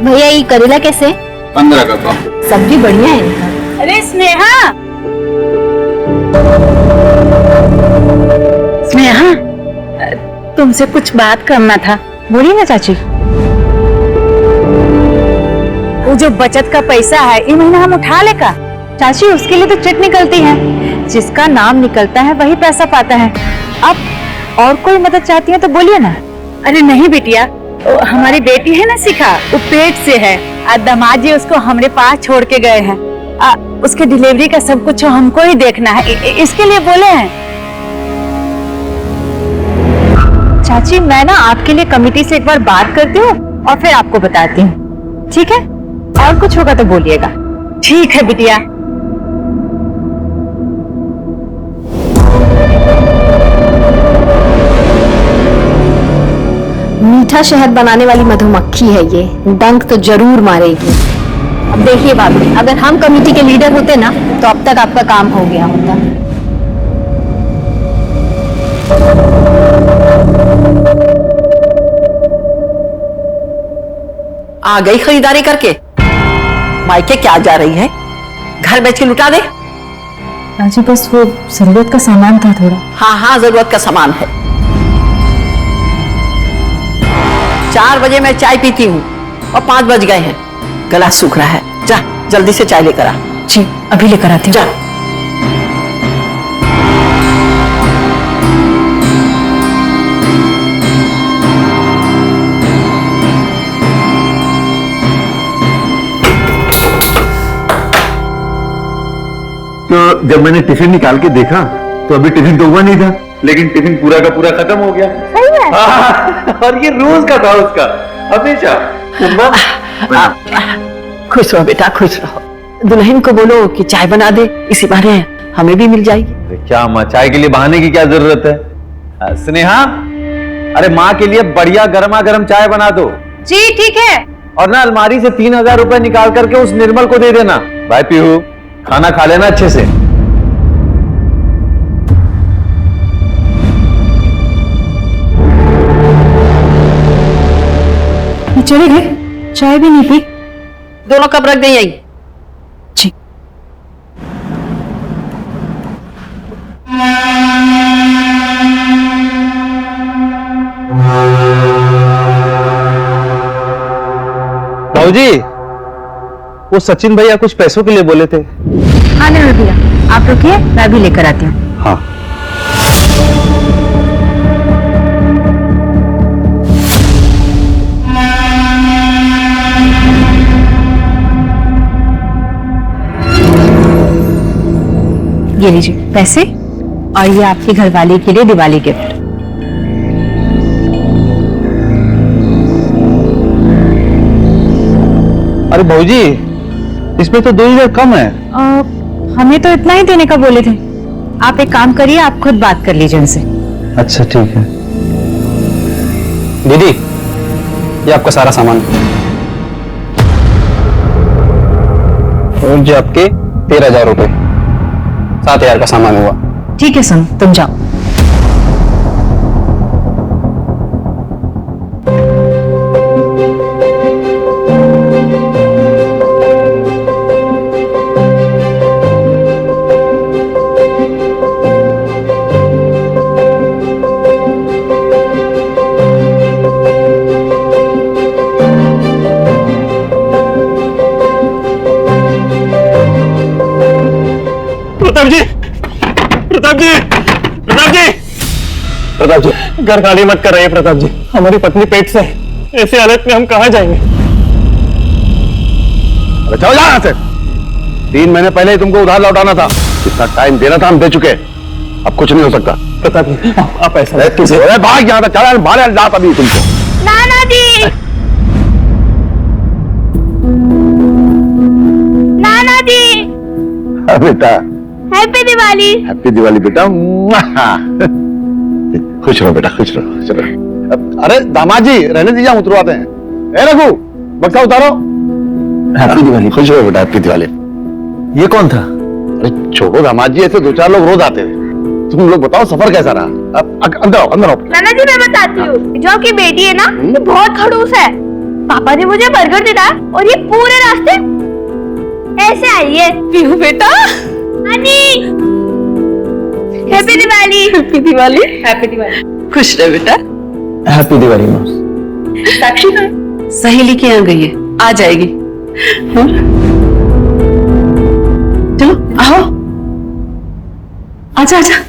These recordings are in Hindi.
भैया ये करेला कैसे? 15 का पाव। सब्जी बढ़िया है इनका। अरे स्नेहा, स्नेहा, तुमसे कुछ बात करना था। बोलिए ना चाची। वो जो बचत का पैसा है ये महीना हम उठा लेगा। चाची उसके लिए तो चिट निकलती है, जिसका नाम निकलता है वही पैसा पाता है। आप और कोई मदद चाहती हैं तो बोलिए ना। अरे नहीं बिटिया, हमारी बेटी है ना शिखा, वो पेट से है। दामाद जी उसको हमारे पास छोड़ के गए हैं। उसके डिलीवरी का सब कुछ हमको ही देखना है, इसके लिए बोले हैं। चाची मैं ना आपके लिए कमेटी से एक बार बात करती हूँ और फिर आपको बताती हूँ, ठीक है? और कुछ होगा तो बोलिएगा। ठीक है बिटिया। मीठा शहद बनाने वाली मधुमक्खी है ये, डंक तो जरूर मारेगी। अब देखिए भाभी, अगर हम कमेटी के लीडर होते ना तो अब तक आपका काम हो गया होता। आ गई खरीदारी करके? मायके क्या जा रही है? घर बेच के लुटा दे। राजी बस वो जरूरत का सामान था थोड़ा। हाँ हाँ, जरूरत का सामान है। 4 बजे मैं चाय पीती हूँ और 5 बज गए हैं। गला सूख रहा है, जा जल्दी से चाय लेकर आ। जी अभी लेकर आती हूँ। जा। तो जब मैंने टिफिन निकाल के देखा तो अभी टिफिन तो हुआ नहीं था, लेकिन टिफिन पूरा का पूरा खत्म हो गया। सही है। और ये रोज का था उसका, हमेशा। खुश रहो बेटा, खुश रहो। दुल्हन को बोलो कि चाय बना दे, इसी बहाने हमें भी मिल जाएगी। क्या माँ, चाय के लिए बहाने की क्या जरूरत है? स्नेहा, अरे माँ के लिए बढ़िया गर्मा गर्म चाय बना दो। जी ठीक है। और ना अलमारी से 3000 रुपए निकाल करके उस निर्मल को दे देना। भाई पीहू, खाना खा लेना अच्छे से। चले गए, चाय भी नहीं पी। दोनों कब रख दें? जी। भाऊजी, वो सचिन भैया कुछ पैसों के लिए बोले थे। हाँ नहीं भैया, आप रुकिए, मैं भी लेकर आती हूँ। हाँ। ये लीजिए पैसे, और ये आपकी घरवाली के लिए दिवाली गिफ्ट। अरे भाऊजी, इसमें तो 2000 कम है। हमें तो इतना ही देने का बोले थे। आप एक काम करिए, आप खुद बात कर लीजिए उनसे। अच्छा ठीक है। दीदी, ये आपका सारा सामान और जो आपके 13,000 रुपए, 7,000 का सामान हुआ। ठीक है सुन, तुम जाओ। प्रताप जी, प्रताप जी, प्रताप जी, प्रताप जी, घर खाली मत कर रही है प्रताप जी। हमारी पत्नी पेट से, ऐसी हालत में हम कहाँ जाएंगे? अरे चलो यहाँ से। 3 महीने पहले ही तुमको उधार लौटाना था, इतना टाइम देना था, हम दे चुके। अब कुछ नहीं हो सकता। प्रताप जी, आप ऐसा भाग यहाँ तक, चला मारे लात अभी तुमको। नाना जी, नाना जी, बेटा हैप्पी दिवाली। हैप्पी दिवाली बेटा। खुश रहो बेटा, खुश रहो, खुश रहो। अरे दामाद जी, रहने दीजिए, हम उतरवाते हैं। ए रघु, बक्सा उतारो। हैप्पी दिवाली। खुश रहो बेटा, हैप्पी दिवाली। ये कौन था? अरे छोड़ो दामाद जी, ऐसे 2-4 लोग रोज आते हैं। तुम लोग बताओ सफर कैसा रहा? अब अंदर आओ, अंदर आओ। नाना जी मैं बताती हूँ, जो आपकी बेटी है ना, ये बहुत खड़ूस है। पापा ने मुझे बर्गर दिलाया और ये पूरे रास्ते ऐसे आई है। पीहू बेटा, Honey, happy Diwali. Happy Diwali. Happy Diwali. खुश रहे बेटा। Happy Diwali mom. साक्षी सहेली के यहाँ गई है, आ जाएगी। हाँ? चलो आओ, आजा आजा।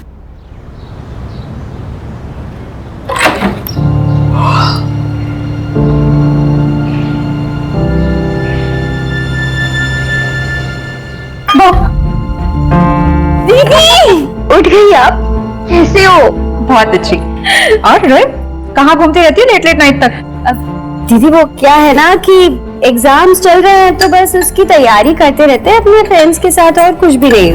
दीदी, उठ गई आप? कैसे हो? बहुत अच्छी। और रोहित, कहाँ घूमती रहती है लेट नाइट तक? दीदी वो क्या है ना कि एग्जाम्स चल रहे हैं तो बस उसकी तैयारी करते रहते हैं अपने फ्रेंड्स के साथ, और कुछ भी नहीं।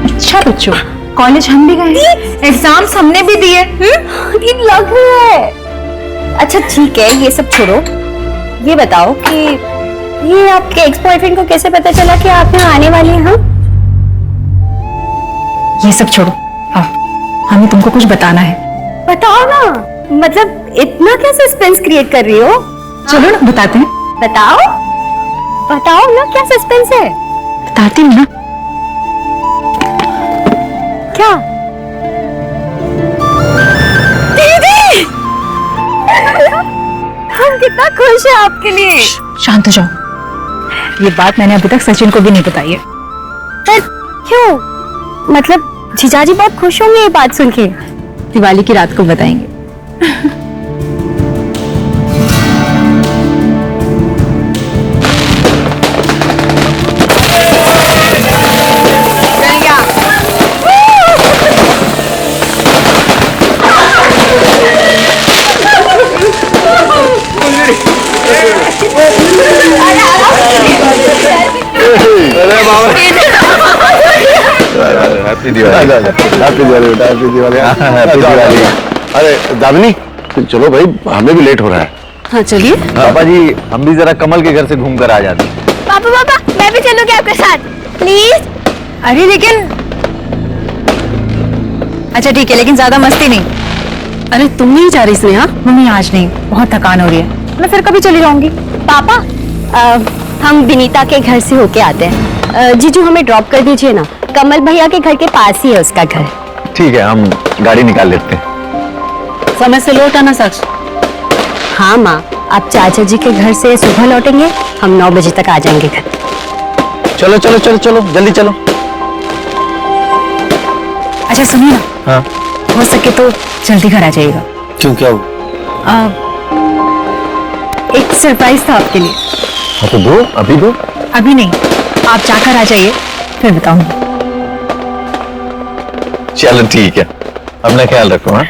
अच्छा बच्चों, कॉलेज हम भी गए, एग्जाम्स हमने भी दिए। लग रहा है। अच्छा ठीक है, ये सब छोड़ो, ये बताओ कि ये आपके एक्स बॉयफ्रेंड को कैसे पता चला कि आप यहाँ आने वाले हैं? ये सब छोड़ो, हमें तुमको कुछ बताना है। बताओ ना, मतलब इतना क्या सस्पेंस क्रिएट कर रही हो? चलो ना बताते हैं। बताओ बताओ ना, क्या सस्पेंस है? बताती हूँ ना। क्या? दीदी, हम कितना खुश हैं आपके लिए। शांत हो जाओ, ये बात मैंने अभी तक सचिन को भी नहीं बताई है। पर क्यों? मतलब जीजाजी बहुत खुश होंगे ये बात सुन के। दिवाली की रात को बताएंगे। अरे बाबा, हैप्पी दिवाली। हैप्पी दिवाली बेटा, हैप्पी दिवाली। हैप्पी दिवाली। अरे दामिनी, चलो भाई, हमें भी लेट हो रहा है। हाँ चलिए। पापा जी, हम भी जरा कमल के घर से घूम कर आ जाते। पापा पापा, मैं भी चलूंगी आपके साथ, प्लीज। अरे लेकिन, अच्छा ठीक है, लेकिन ज्यादा मस्ती नहीं। अरे तुम नहीं जा रही स्नेहा? मम्मी आज नहीं, बहुत थकान हो रही है, मैं फिर कभी चली जाऊंगी। पापा, हम विनीता के घर से होके आते हैं। जीजू हमें ड्रॉप कर दीजिए ना, कमल भैया के घर के पास ही है उसका घर। ठीक है, हम गाड़ी निकाल लेते हैं। समय से लौट आना साक्ष। हाँ माँ, आप चाचा जी के घर से सुबह लौटेंगे, हम 9 बजे तक आ जाएंगे घर। चलो चलो चलो चलो, जल्दी चलो। अच्छा सुनिए ना, हाँ, हो सके तो जल्दी घर आ जाइएगा। क्यों, क्या हुआ? एक सरप्राइज था आपके लिए। हाँ तो दो, अभी दो। अभी नहीं, आप जाकर आ जाइए, फिर बताऊंगी। चलो ठीक है, अपना ख्याल रखो। हाँ,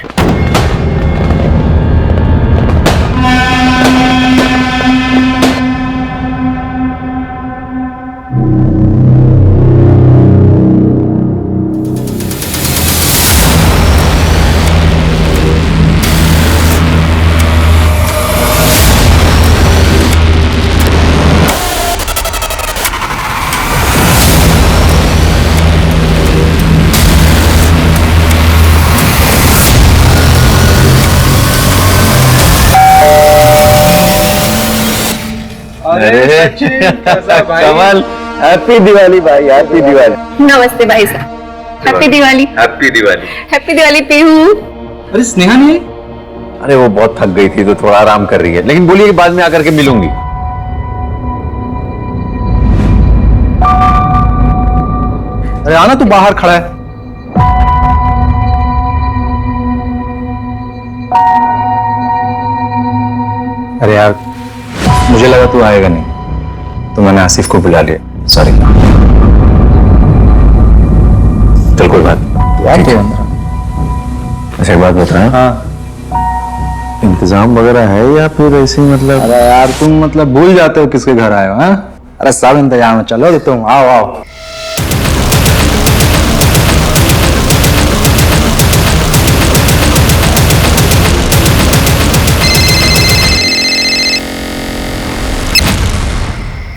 कमल, हैप्पी दिवाली भाई, हैप्पी दिवाली। नमस्ते भाई साहब, happy Diwali. Happy Diwali. Happy Diwali Pihu. अरे स्नेहा नहीं आई? अरे वो बहुत थक गई थी तो थोड़ा आराम कर रही है, लेकिन बोलिए कि बाद में आकर के मिलूंगी। अरे आना, तू बाहर खड़ा है। अरे यार, मुझे लगा तू आएगा नहीं, तो मैंने आसिफ को बुला लिया, सॉरी। चल कोई बात नहीं। अच्छा एक बात बता, हाँ, इंतजाम वगैरह है या फिर ऐसे ही मतलब? अरे यार तुम मतलब भूल जाते हो किसके घर आए हो? हाँ, अरे सब इंतजाम है, चलो तो तुम आओ आओ।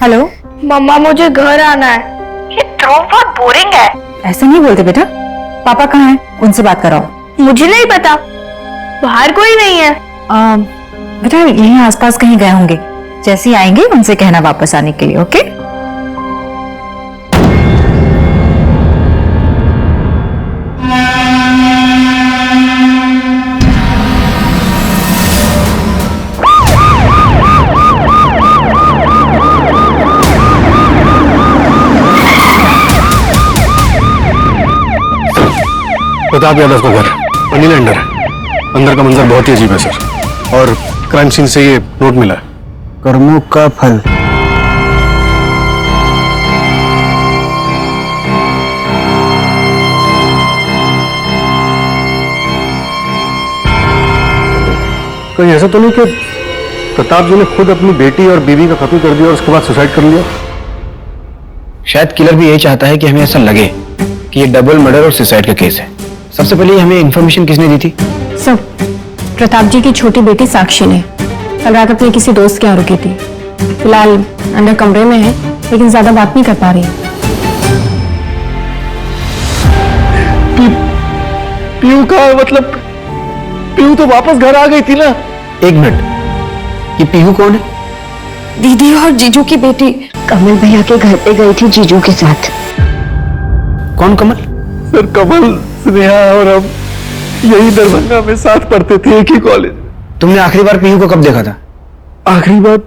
हेलो मम्मा, मुझे घर आना है। ये ध्रुव बहुत बोरिंग है। ऐसे नहीं बोलते बेटा, पापा कहाँ हैं? उनसे बात कराओ। मुझे नहीं पता, बाहर कोई नहीं है। बेटा यहीं आसपास कहीं गए होंगे, जैसे ही आएंगे उनसे कहना वापस आने के लिए। ओके? प्रताप यादव का घर मनी लैंडर है। अंदर का मंजर बहुत ही अजीब है सर, और क्राइम सीन से ये नोट मिला है। कर्मों का फल। कहीं ऐसा तो नहीं कि प्रताप जी ने खुद अपनी बेटी और बीवी का कत्ल कर दिया और उसके बाद सुसाइड कर लिया? शायद किलर भी यही चाहता है कि हमें ऐसा लगे कि ये डबल मर्डर और सुसाइड का केस है। सबसे पहले हमें इंफॉर्मेशन किसने दी थी? सर, प्रताप जी की छोटी बेटी साक्षी ने कल रात अपने किसी दोस्त के यहाँ रुकी थी। फिलहाल अंदर कमरे में है, लेकिन ज्यादा बात नहीं कर पा रही। पीयू का मतलब, पीयू तो वापस घर आ गई थी ना? एक मिनट, ये पीहू कौन है? दीदी और जीजू की बेटी कमल भैया के घर पे गई थी जीजू के साथ। कौन कमल? सर कमल, स्नेहा और हम यही दरभंगा में साथ पढ़ते थे, एक ही कॉलेज। तुमने आखिरी बार पीहू को कब देखा था? आखिरी बार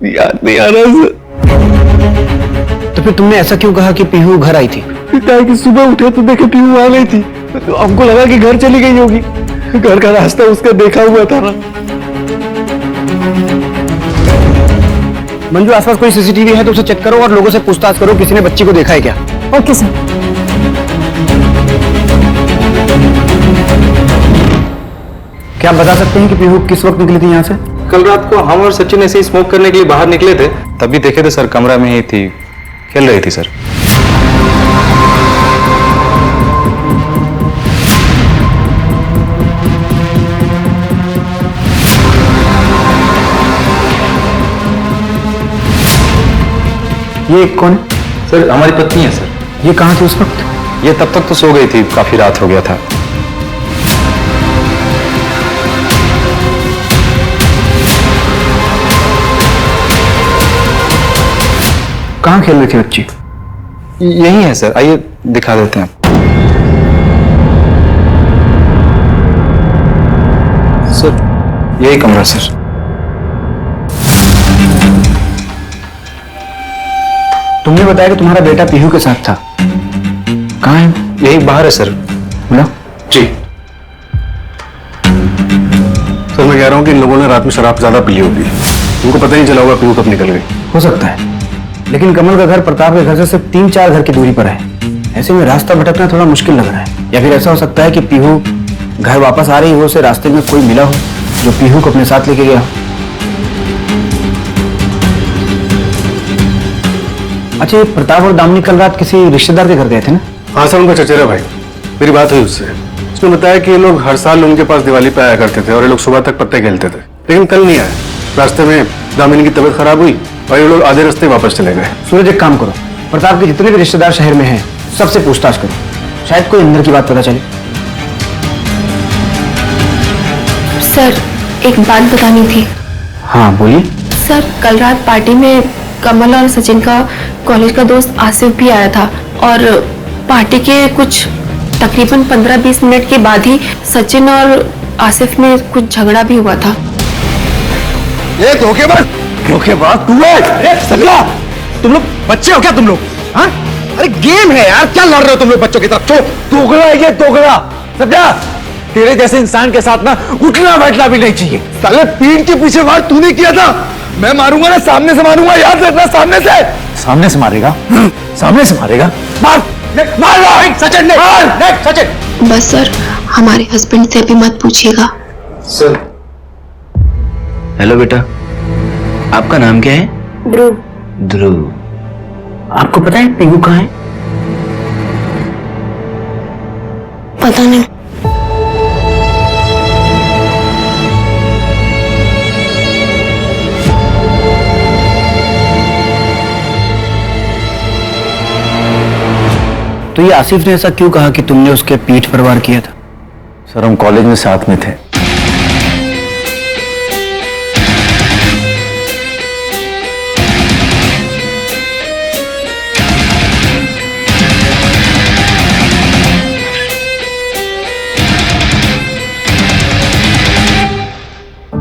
याद नहीं आ रहा सर। तो फिर तुमने ऐसा क्यों कहा कि पीहू घर आई थी? क्या है कि सुबह उठे तो देखे पीहू आ गई थी, तो हमको लगा कि घर चली गई होगी। घर का रास्ता उसका देखा हुआ था ना। मंजू, आसपास कोई सीसीटीवी है तो उसे चेक करो और लोगों से पूछताछ करो, किसी ने बच्ची को देखा है क्या? Okay sir. क्या आप बता सकते हैं कि पीहू किस वक्त निकली थी यहाँ से? कल रात को हम और सचिन ऐसे ही स्मोक करने के लिए बाहर निकले थे, तभी देखे थे सर, कमरा में ही थी, खेल रही थी सर। ये कौन है? सर हमारी पत्नी है सर। ये कहाँ थी उस वक्त? ये तब तक तो सो गई थी, काफी रात हो गया था। कहाँ खेल रही थी बच्ची? यही है सर, आइए दिखा देते हैं। सर यही कमरा सर। तुमने बताया कि तुम्हारा बेटा पीहू के साथ था, कहाँ है? यही बाहर है सर। बोलो। जी सर, मैं कह रहा हूँ कि इन लोगों ने रात में शराब ज्यादा पी होगी, उनको पता नहीं चला होगा पीहू कब निकल गई। हो सकता है, लेकिन कमल का घर प्रताप के घर से सिर्फ 3-4 घर की दूरी पर है। ऐसे में रास्ता भटकना थोड़ा मुश्किल लग रहा है। या फिर ऐसा हो सकता है कि पीहू घर वापस आ रही हो, उसे रास्ते में कोई मिला हो जो पीहू को अपने साथ लेके गया हो। अच्छा, ये प्रताप और दामिनी कल रात किसी रिश्तेदार के घर गए थे ना? हाँ सर, उनका चचेरा भाई। मेरी बात हुई उससे, उसने बताया कि ये लोग हर साल उनके पास दिवाली पे आया करते थे और ये लोग सुबह तक पत्ते खेलते थे, लेकिन कल नहीं आए। रास्ते में दामिनी की तबीयत खराब हुई और ये लोग आधे रास्ते वापस चले गए। सूरज, एक काम करो, प्रताप के जितने भी रिश्तेदार शहर में हैं सबसे पूछताछ करो, शायद कोई अंदर की बात पता चले। सर, एक बात बतानी थी। हाँ बोलिए। सर, कल रात पार्टी में कमल और सचिन का कॉलेज का दोस्त आसिफ भी आया था और पार्टी के कुछ तकरीबन 15-20 मिनट के बाद ही सचिन और आसिफ में कुछ झगड़ा भी हुआ था। ये धोखेबाज तू है? सगला, तुम लोग बच्चे हो क्या तुम लोग? हाँ, अरे गेम है यार, क्या लड़ रहे हो तुम लोग बच्चों की तरफ? दोगला है ये, दोगला। समझा? तेरे जैसे इंसान के साथ ना उठना बैठना भी नहीं चाहिए। साले पीठ के पीछे वार तूने किया था, मैं मारूंगा ना, सामने से मारूंगा, याद रखना। सामने से मारेगा? सामने से मारेगा? मार सचिन ने, मार सचिन। बस सर, हमारे हस्बैंड से अभी मत पूछिएगा। सर हेलो बेटा, आपका नाम क्या है? ध्रुव। ध्रुव। आपको पता है पीहू कहाँ है? पता नहीं। तो ये आसिफ ने ऐसा क्यों कहा कि तुमने उसके पीठ पर वार किया था? सर हम कॉलेज में साथ में थे।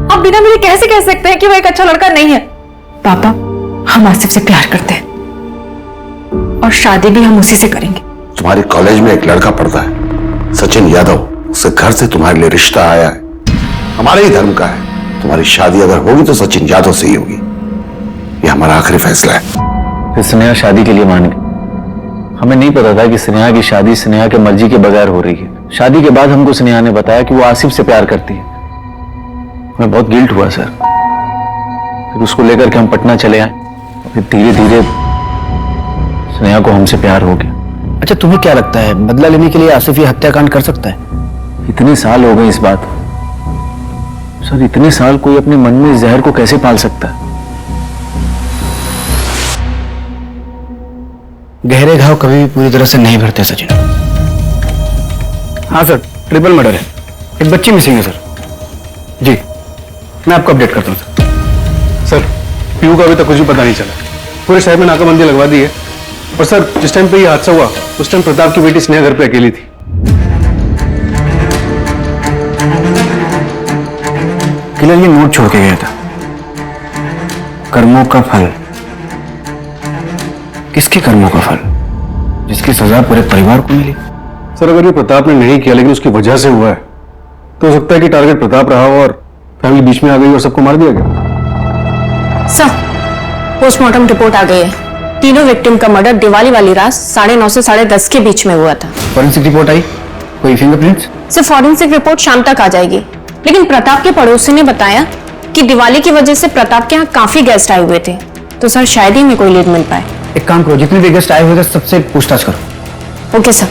आप बिना मेरे कैसे कह सकते हैं कि वो एक अच्छा लड़का नहीं है? पापा, हम आसिफ से प्यार करते हैं और शादी भी हम उसी से करेंगे। तुम्हारे कॉलेज में एक लड़का पढ़ता है, सचिन यादव। उसके घर से तुम्हारे लिए रिश्ता आया है, हमारे ही धर्म का है। तुम्हारी शादी अगर होगी तो सचिन यादव से ही होगी, ये हमारा आखिरी फैसला है। फिर स्नेहा शादी के लिए मान गई। हमें नहीं पता था कि स्नेहा की शादी स्नेहा के मर्जी के बगैर हो रही है। शादी के बाद हमको स्नेहा ने बताया कि वो आसिफ से प्यार करती है। हमें बहुत गिल्ट हुआ सर। फिर उसको लेकर के हम पटना चले आए। फिर धीरे धीरे स्नेहा को हमसे प्यार हो गया। अच्छा तुम्हें क्या लगता है बदला लेने के लिए आसिफ ये हत्याकांड कर सकता है? इतने साल हो गए इस बात। सर इतने साल कोई अपने मन में इस जहर को कैसे पाल सकता है? गहरे घाव कभी भी पूरी तरह से नहीं भरते सचिन। हाँ सर, ट्रिपल मर्डर है। एक बच्ची मिसिंग है सर। जी मैं आपको अपडेट करता हूँ सर। सर पीयू का अभी तक कुछ भी पता नहीं चला। पूरे शहर में नाकाबंदी लगवा दी है। और सर जिस टाइम पे ये हादसा हुआ उस टाइम प्रताप की बेटी स्नेहा घर पे अकेली थी। किलर ये नोट छोड़ के गया था, कर्मों का फल। किसके कर्मों का फल? जिसकी सजा पूरे परिवार को मिली। सर अगर ये प्रताप ने नहीं किया लेकिन उसकी वजह से हुआ है तो हो सकता है कि टारगेट प्रताप रहा हो और फैमिली बीच में आ गई और सबको मार दिया गया। सर, पोस्टमार्टम रिपोर्ट आ गई है। तीनों विक्टिम का मर्डर दिवाली वाली रात 9:30 से 10:30 के बीच में हुआ था। फॉरेंसिक रिपोर्ट आई? कोई फिंगरप्रिंट्स? सर फॉरेंसिक रिपोर्ट शाम तक आ जाएगी, लेकिन प्रताप के पड़ोसी ने बताया कि दिवाली की वजह से प्रताप के यहाँ काफी गेस्ट आए हुए थे, तो सर शायद ही में कोई लीड मिल पाए। एक काम करो, जितने भी गेस्ट आए हुए थे सबसे पूछताछ करो। Okay sir.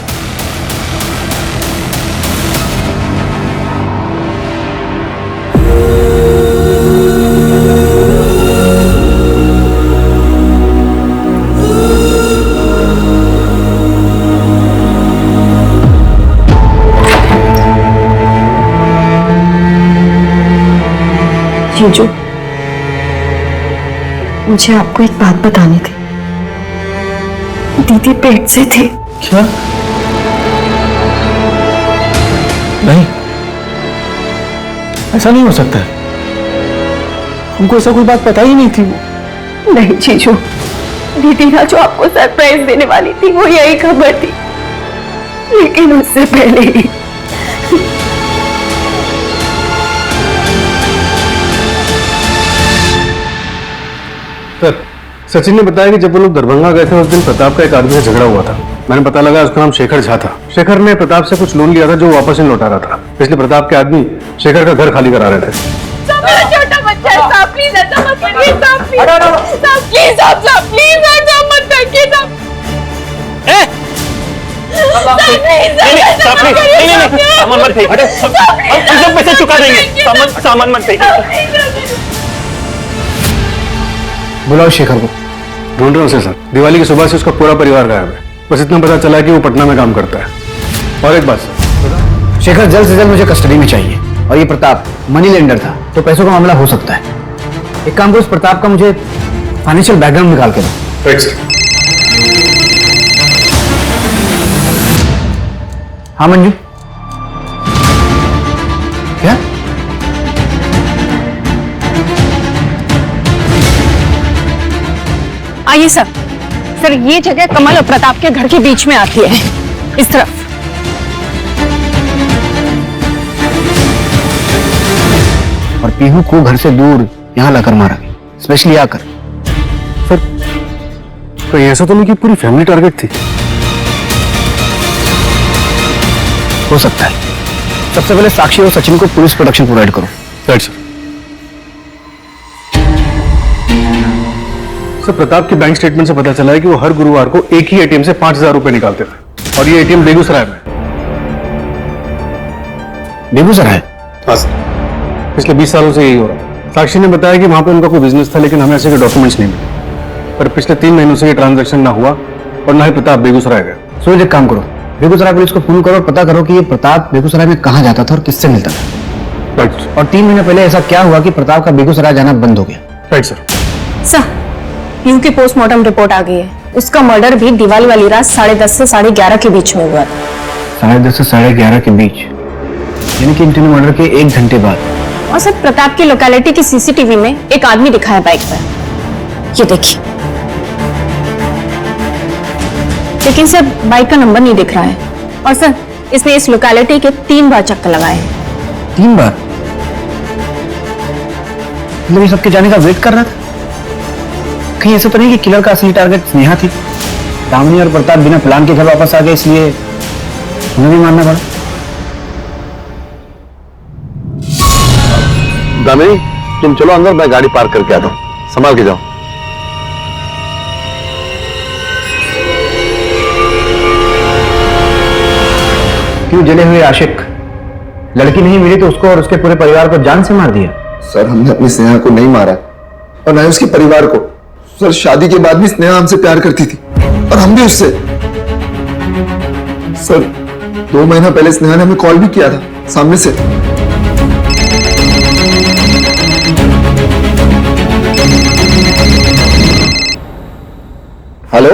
जीजू, मुझे आपको एक बात बतानी थी। दीदी पेट से थी। क्या? नहीं, ऐसा नहीं हो सकता है। हमको ऐसा कोई बात पता ही नहीं थी। वो नहीं जीजू, दीदी ना जो आपको सरप्राइज देने वाली थी वो यही खबर थी, लेकिन उससे पहले ही। सर सचिन ने बताया कि जब वो लोग दरभंगा गए थे उस दिन प्रताप का एक आदमी से झगड़ा हुआ था। मैंने पता लगा उसका नाम शेखर झा था। शेखर ने प्रताप से कुछ लोन लिया था जो वो वापस नहीं लौटा रहा था, इसलिए प्रताप के आदमी शेखर का घर खाली करा रहे थे। छोटा बच्चा है साहब, प्लीज ऐसा मत करिए साहब, प्लीज साहब, प्लीज साहब, प्लीज ऐसा मत करिए साहब। सामान मत फेंक, हम पैसे चुका देंगे। सामान मत फेंक। बुलाओ शेखर को। ढूंढ रहा हूँ सर। दिवाली की सुबह से उसका पूरा परिवार गायब है। बस इतना पता चला है कि वो पटना में काम करता है। और एक बात सर, शेखर जल्द से जल्द मुझे कस्टडी में चाहिए। और ये प्रताप मनी लेंडर था, तो पैसों का मामला हो सकता है। एक काम करो, उस प्रताप का मुझे फाइनेंशियल बैकग्राउंड निकाल के दो। Right sir. हाँ मंजू, क्या? आइए सर। सर ये जगह कमल और प्रताप के घर के बीच में आती है, इस तरफ। और पीहू को घर से दूर यहाँ लाकर मारा गया, स्पेशली आकर। सर कहीं ऐसा तो नहीं कि पूरी फैमिली टारगेट थी? हो सकता है। सबसे पहले साक्षी और सचिन को पुलिस प्रोटेक्शन प्रोवाइड करो। Right sir. सर प्रताप के बैंक स्टेटमेंट से पता चला है कि वो हर गुरुवार को एक ही एटीएम से 5,000 रुपए निकालते थे, और ये एटीएम बेगूसराय में। बेगूसराय? हाँ सर, पिछले 20 सालों से यही हो रहा है। साक्षी ने बताया कि वहां पे उनका कोई बिजनेस था, लेकिन हमें ऐसे डॉक्यूमेंट्स नहीं मिले। पर पिछले 3 महीनों से ये ट्रांजैक्शन ना हुआ और ना ही प्रताप बेगूसराय गया। सूरज एक काम करो, बेगूसराय पुलिस को फोन करो और पता करो कि ये प्रताप बेगूसराय में कहाँ जाता था और किससे मिलता था। राइट और 3 महीने पहले ऐसा क्या हुआ कि प्रताप का बेगूसराय जाना बंद हो गया। Right sir. सर, पीयू की पोस्टमार्टम रिपोर्ट आ गई है। उसका मर्डर भी दिवाली वाली रात 10:30 से 11:30 के बीच में हुआ था। 10:30 से 11:30 के बीच, यानी कि इंटरनल मर्डर के 1 घंटे बाद। और सर, प्रताप की लोकेलिटी की सीसीटीवी में एक आदमी दिखा है बाइक पर। ये देखिए। लेकिन सर, बाइक का नंबर नहीं दिख रहा है। और सर, इसने इस लोकेलिटी के 3 बार चक्कर लगाए हैं। 3 बार? मतलब ये सबके जाने का वेट कर रहा था? कहीं ऐसा तो नहीं कि किलर का असली टारगेट स्नेहा थी? दामिनी और प्रताप बिना प्लान के घर वापस आ गए, इसलिए उन्हें भी मारना पड़ा। दामिनी, तुम चलो अंदर, मैं गाड़ी पार्क करके आता हूँ, संभाल के जाओ। क्यों जले हुए आशिक? लड़की नहीं मिली तो उसको और उसके पूरे परिवार को जान से मार दिया? सर, हमने अपनी स्नेहा को नहीं मारा और न ही उसके परिवार को। सर, शादी के बाद भी स्नेहा हमसे प्यार करती थी और हम भी उससे। सर, 2 महीना पहले स्नेहा ने हमें कॉल भी किया था सामने से। हेलो,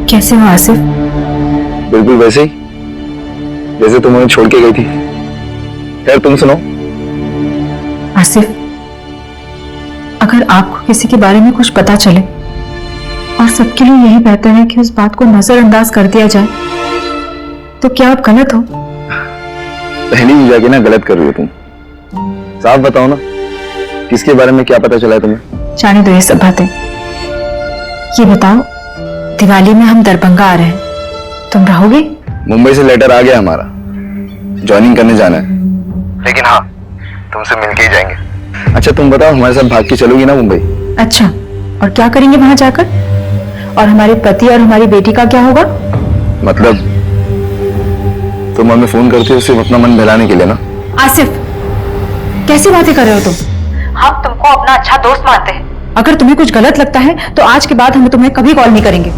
कैसे हो आसिफ? बिल्कुल वैसे ही जैसे तुम उन्हें छोड़ के गई थी। खैर, तुम सुनो। आसिफ, अगर आपको किसी के बारे में कुछ पता चले और सबके लिए यही बेहतर है कि उस बात को नजरअंदाज कर दिया जाए, तो क्या आप गलत हो? पहली ही जाके ना गलत कर रही हो तुम। साफ बताओ ना, किसके बारे में क्या पता चला है तुम्हें? जाने दो ये सब बातें। ये बताओ, दिवाली में हम दरभंगा आ रहे हैं, तुम रहोगे? मुंबई से लेटर आ गया हमारा, ज्वाइनिंग करने जाना है। लेकिन हाँ, तुमसे मिलके ही जाएंगे। अच्छा, तुम बताओ, हमारे साथ भाग के चलोगी ना मुंबई? अच्छा, और क्या करेंगे वहां जाकर? और हमारे पति और हमारी बेटी का क्या होगा? मतलब तुम हमें फोन करती हो सिर्फ अपना मन बहलाने के लिए ना? आसिफ, कैसी बातें कर रहे हो तुम? हम तुमको अपना अच्छा दोस्त मानते हैं। अगर तुम्हें कुछ गलत लगता है तो आज के बाद हम तुम्हें कभी कॉल नहीं करेंगे।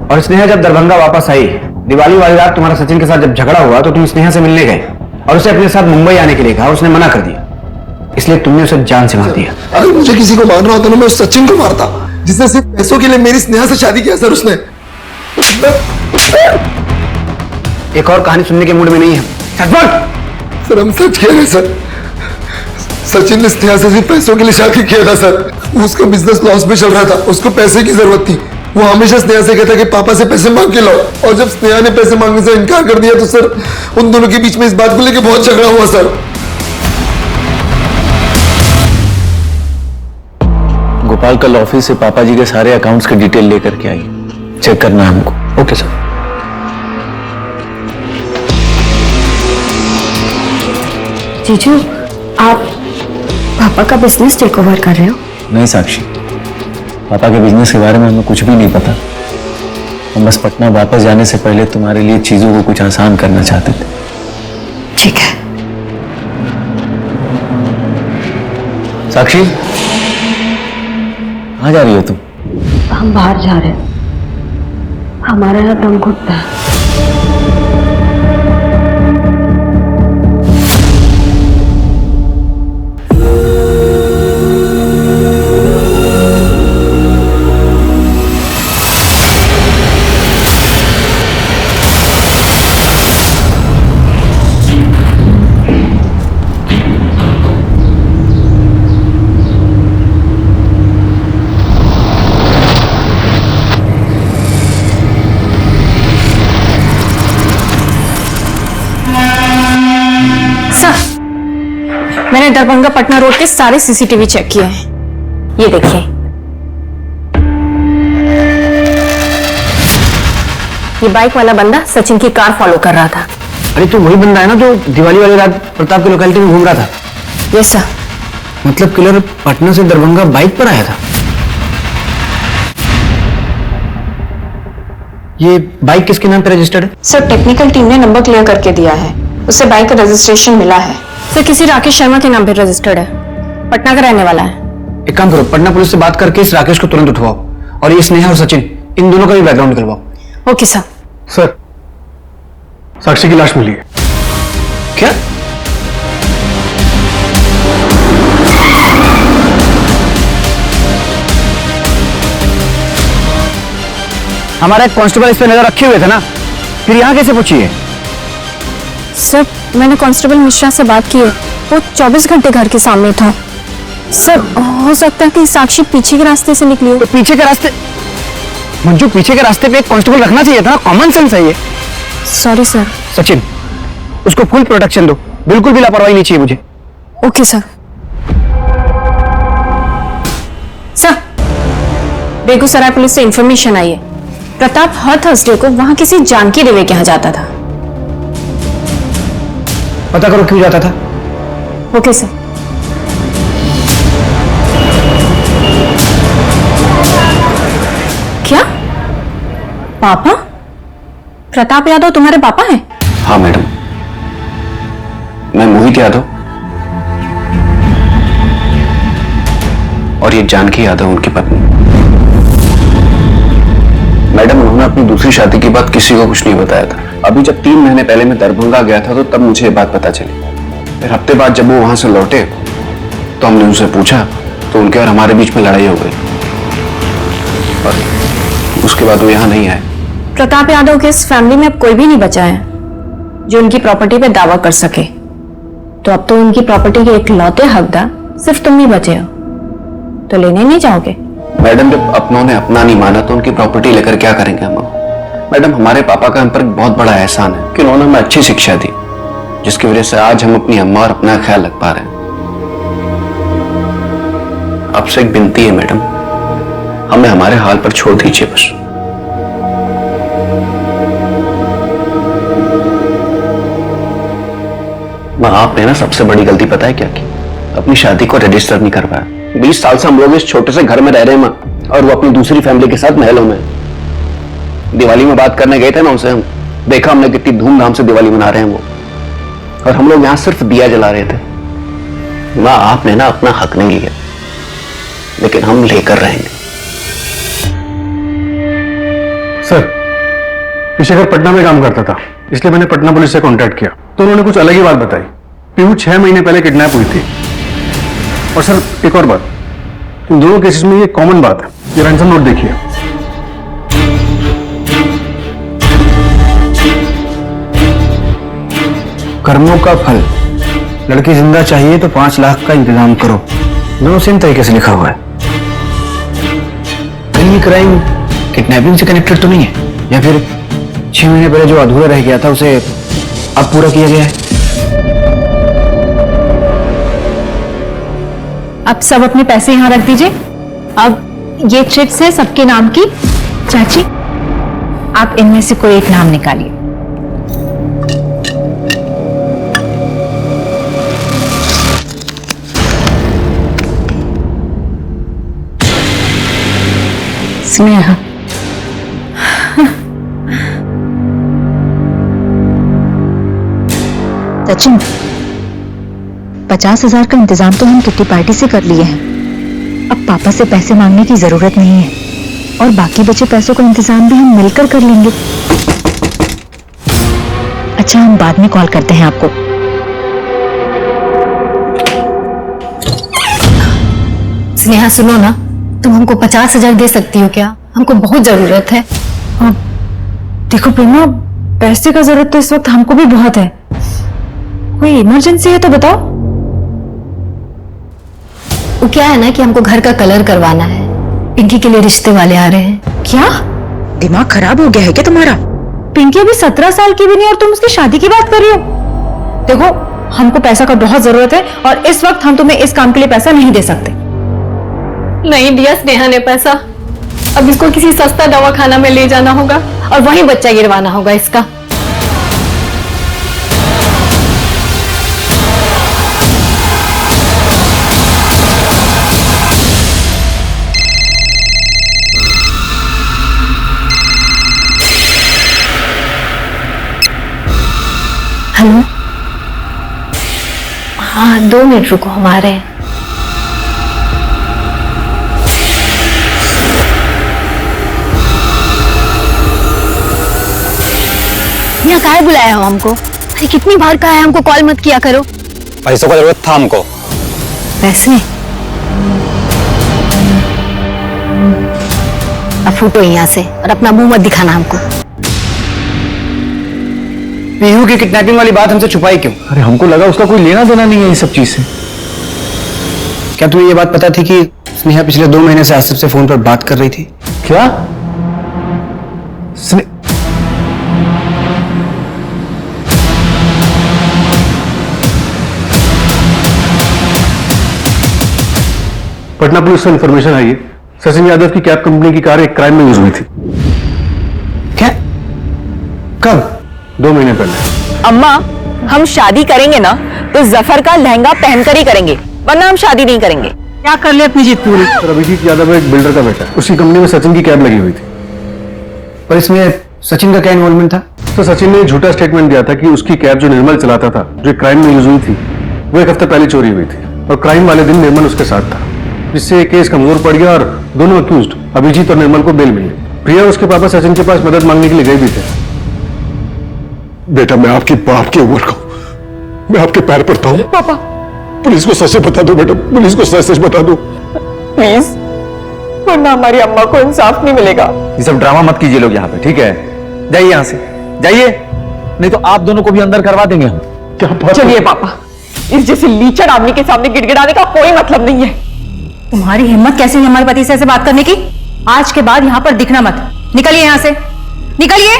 और स्नेहा जब दरभंगा वापस आई, दिवाली वाली रात तुम्हारा सचिन के साथ जब झगड़ा हुआ, तो तुम स्नेहा से मिलने गए और उसे अपने साथ मुंबई आने के लिए कहा। उसने मना कर दिया, इसलिए तुमने उसे जान से मार दिया। अगर मुझे किसी को मारना होता ना, मैं उस सचिन को मारता, जिसने सिर्फ पैसों के लिए मेरी स्नेहा से शादी किया। सर, उसने। एक और कहानी सुनने के मूड में नहीं है। सच बोल। सर, हम सच कह रहे हैं सर। सचिन ने स्नेहा से सिर्फ पैसों के लिए शादी किया था सर। उसका बिजनेस लॉस में चल रहा था, उसको पैसे की जरूरत थी। वो हमेशा स्नेहा से कहता कि पापा से पैसे मांग के लाओ, और जब स्नेहा ने पैसे मांगने से इनकार कर दिया तो सर, उन दोनों के बीच में इस बात को लेकर बहुत झगड़ा हुआ सर। गोपाल कल ऑफिस से पापा जी के सारे अकाउंट्स के डिटेल लेकर के आई, चेक करना है हमको। Okay sir. जीजू, आप पापा का बिजनेस टेक ओवर कर रहे हो? नहीं साक्षी, पापा के बिजनेस के बारे में हमें कुछ भी नहीं पता। हम बस पटना वापस जाने से पहले तुम्हारे लिए चीजों को कुछ आसान करना चाहते थे। ठीक है। साक्षी, कहाँ जा रही हो तुम? हम बाहर जा रहे हैं, हमारा यहाँ दम घुटता है। मैंने दरभंगा पटना रोड के सारे सीसीटीवी चेक किए हैं। ये देखिए, ये बाइक वाला बंदा सचिन की कार फॉलो कर रहा था। अरे तो वही बंदा है ना जो दिवाली वाली रात प्रताप की लोकेलिटी में घूम रहा था? Yes sir. मतलब किलर पटना से दरभंगा बाइक पर आया था? ये बाइक किसके नाम पे रजिस्टर्ड है? सर, टेक्निकल टीम ने नंबर क्लियर करके दिया है, उससे बाइक का रजिस्ट्रेशन मिला है। सर, किसी राकेश शर्मा के नाम पे रजिस्टर्ड है, पटना का रहने वाला है। एक काम करो, पटना पुलिस से बात करके इस राकेश को तुरंत उठवाओ और ये स्नेहा और सचिन, इन दोनों का भी बैकग्राउंड निकलवाओ। Okay sir. सर, साक्षी की लाश मिली है। क्या? हमारा एक कांस्टेबल इस पे नजर रखे हुए थे ना, फिर यहाँ कैसे पहुंची है? सर मैंने कांस्टेबल मिश्रा से बात की है, वो 24 घंटे घर के सामने था। सर हो सकता है कि साक्षी पीछे के रास्ते से निकली हो। तो पीछे के रास्ते, मंजू पीछे के रास्ते पे एक कांस्टेबल रखना चाहिए था ना, कॉमन सेंस है ये। Sorry sir. सचिन, उसको फुल प्रोटेक्शन दो, बिल्कुल भी लापरवाही नहीं चाहिए मुझे। Okay sir. Sir Begusarai police से इंफॉर्मेशन आई है, प्रताप हर थर्सडे को वहां किसी जानकी देवी के यहाँ जाता था। पता करो क्यों जाता था। Okay sir. क्या पापा? प्रताप यादव तुम्हारे पापा हैं? हाँ मैडम, मैं मोहित यादव और ये जानकी यादव उनकी पत्नी। मैडम, उन्होंने अपनी दूसरी शादी की बात किसी को कुछ नहीं बताया था। अभी जब 3 महीने पहले मैं दरभंगा गया था तो तब मुझे ये बात पता चली। फिर हफ्ते बाद जब वो वहां से लौटे तो हमने उनसे पूछा तो उनके और हमारे बीच में लड़ाई हो गई और उसके बाद वो यहाँ नहीं आए। प्रताप यादव के इस फैमिली में अब कोई भी नहीं बचा है जो उनकी प्रॉपर्टी पे दावा कर सके, तो अब तो उनकी प्रॉपर्टी के इकलौते हकदार सिर्फ तुम ही बचे हो, तो लेने नहीं चाहोगे? मैडम, जब अपनों ने अपना नहीं माना तो उनकी प्रॉपर्टी लेकर क्या करेंगे हम? मैडम, हमारे पापा का हम पर बहुत बड़ा एहसान है कि उन्होंने हमें अच्छी शिक्षा दी, जिसकी वजह से आज हम अपनी अम्मा और अपना ख्याल रख पा रहे हैं। आपसे एक विनती है मैडम, हमें हमारे हाल पर छोड़ दीजिए बस। मां, आपने ना सबसे बड़ी गलती पता है क्या की? अपनी शादी को रजिस्टर नहीं करवाया। 20 साल से हम लोग इस छोटे से घर में रह रहे हैं मां, और वो अपनी दूसरी फैमिली के साथ महलों में। दिवाली में बात करने गए थे ना उनसे, हम देखा हमने कितनी धूमधाम से दिवाली मना रहे हैं वो, और हम लोग यहां सिर्फ दिया जला रहे थे। मां, आपने ना अपना हक नहीं लिया, लेकिन हम लेकर रहेंगे। सर, पिछेकर पटना में काम करता था, इसलिए मैंने पटना पुलिस से कांटेक्ट किया तो उन्होंने कुछ अलग ही बात बताई। पीहू 6 महीने पहले किडनैप हुई थी। और सर एक और बात, इन दोनों केसेस में ये कॉमन बात है। ये रैंसम नोट देखिए। कर्मों का फल, लड़की जिंदा चाहिए तो 5 लाख का इंतजाम करो। दोनों सेम तरीके से लिखा हुआ है। कहीं ये क्राइम किडनैपिंग से कनेक्टेड तो नहीं है, या फिर 6 महीने पहले जो अधूरा रह गया था उसे अब पूरा किया गया है? अब सब अपने पैसे यहाँ रख दीजिए। अब ये चिट्स है सबके नाम की। चाची, आप इनमें से कोई एक नाम निकालिए। स्नेहा। सचिन, 50,000 का इंतजाम तो हम किट्टी पार्टी से कर लिए हैं। अब पापा से पैसे मांगने की जरूरत नहीं है, और बाकी बचे पैसों का इंतजाम भी हम मिलकर कर लेंगे। अच्छा, हम बाद में कॉल करते हैं आपको। स्नेहा सुनो ना, तुम हमको 50,000 दे सकती हो क्या? हमको बहुत जरूरत है। देखो प्रेमा, पैसे का जरूरत तो इस वक्त हमको भी बहुत है। कोई इमरजेंसी है तो बताओ। वो क्या है ना कि हमको घर का कलर करवाना है, पिंकी के लिए रिश्ते वाले आ रहे हैं। क्या दिमाग खराब हो गया है क्या तुम्हारा? पिंकी अभी 17 साल की भी नहीं और तुम उसकी शादी की बात कर रही हो? देखो, हमको पैसा का बहुत जरूरत है और इस वक्त हम तुम्हें इस काम के लिए पैसा नहीं दे सकते। नहीं दिया स्नेहा ने पैसा। अब इसको किसी सस्ता दवाखाना में ले जाना होगा और वहीं बच्चा गिरवाना होगा इसका। हेलो, हाँ 2 मिनट रुको, हम आ रहे हैं। यहाँ काहे बुलाया हो हमको? अरे कितनी बार कहा है हमको कॉल मत किया करो। पैसों का जरूरत था हमको। पैसे? अब फूटो यहाँ से और अपना मुंह मत दिखाना हमको। पीहू की किडनैपिंग वाली बात हमसे छुपाई क्यों? अरे हमको लगा उसका कोई लेना देना नहीं है इस सब चीज से। क्या तुम्हें ये बात पता थी कि स्नेहा पिछले 2 महीने से आसिफ से फोन पर बात कर रही थी? क्या? पटना पुलिस से इंफॉर्मेशन आई है, सचिन यादव की कैब कंपनी की कार एक क्राइम में यूज हुई थी। क्या? कब? 2 महीने पहले। अम्मा, हम शादी करेंगे ना तो जफर का लहंगा पहनकर ही करेंगे, वरना हम शादी नहीं करेंगे। क्या कर ले अपनी जीत पूरी। सर, अभिजीत यादव एक बिल्डर का बेटा है, उसकी कंपनी में सचिन की कैब लगी हुई थी। पर इसमें सचिन का क्या इन्वॉल्वमेंट था? तो सचिन ने झूठा स्टेटमेंट दिया था कि उसकी कैब जो निर्मल चलाता था, जो क्राइम में यूज हुई थी, वो 1 हफ्ते पहले चोरी हुई थी और क्राइम वाले दिन निर्मल उसके साथ था, जिससे केस कमजोर पड़ गया और दोनों अक्यूज्ड अभिजीत और निर्मल को बेल मिली। प्रिया उसके पापा सचिन के पास मदद मांगने के लिए गए भी थे। बेटा, मैं आपकी बाप की उम्र का हूं, मैं आपके पैर पड़ता हूं। पापा पुलिस को सच बता दो बेटा, पुलिस को सच बता दो प्लीज, वरना हमारी अम्मा को इंसाफ नहीं मिलेगा। ये सब ड्रामा मत कीजिए लोग यहाँ पे, ठीक है? जाइए यहाँ से, जाइए, नहीं तो आप दोनों को भी अंदर करवा देंगे हम। क्या बात? चलिए पापा, इस जैसे लीचड़ आदमी के सामने गिड़गिड़ाने का कोई मतलब नहीं है। तुम्हारी हिम्मत कैसे हुई हमारे पति से ऐसे बात करने की? आज के बाद यहाँ पर दिखना मत। निकलिए यहाँ से, निकलिए।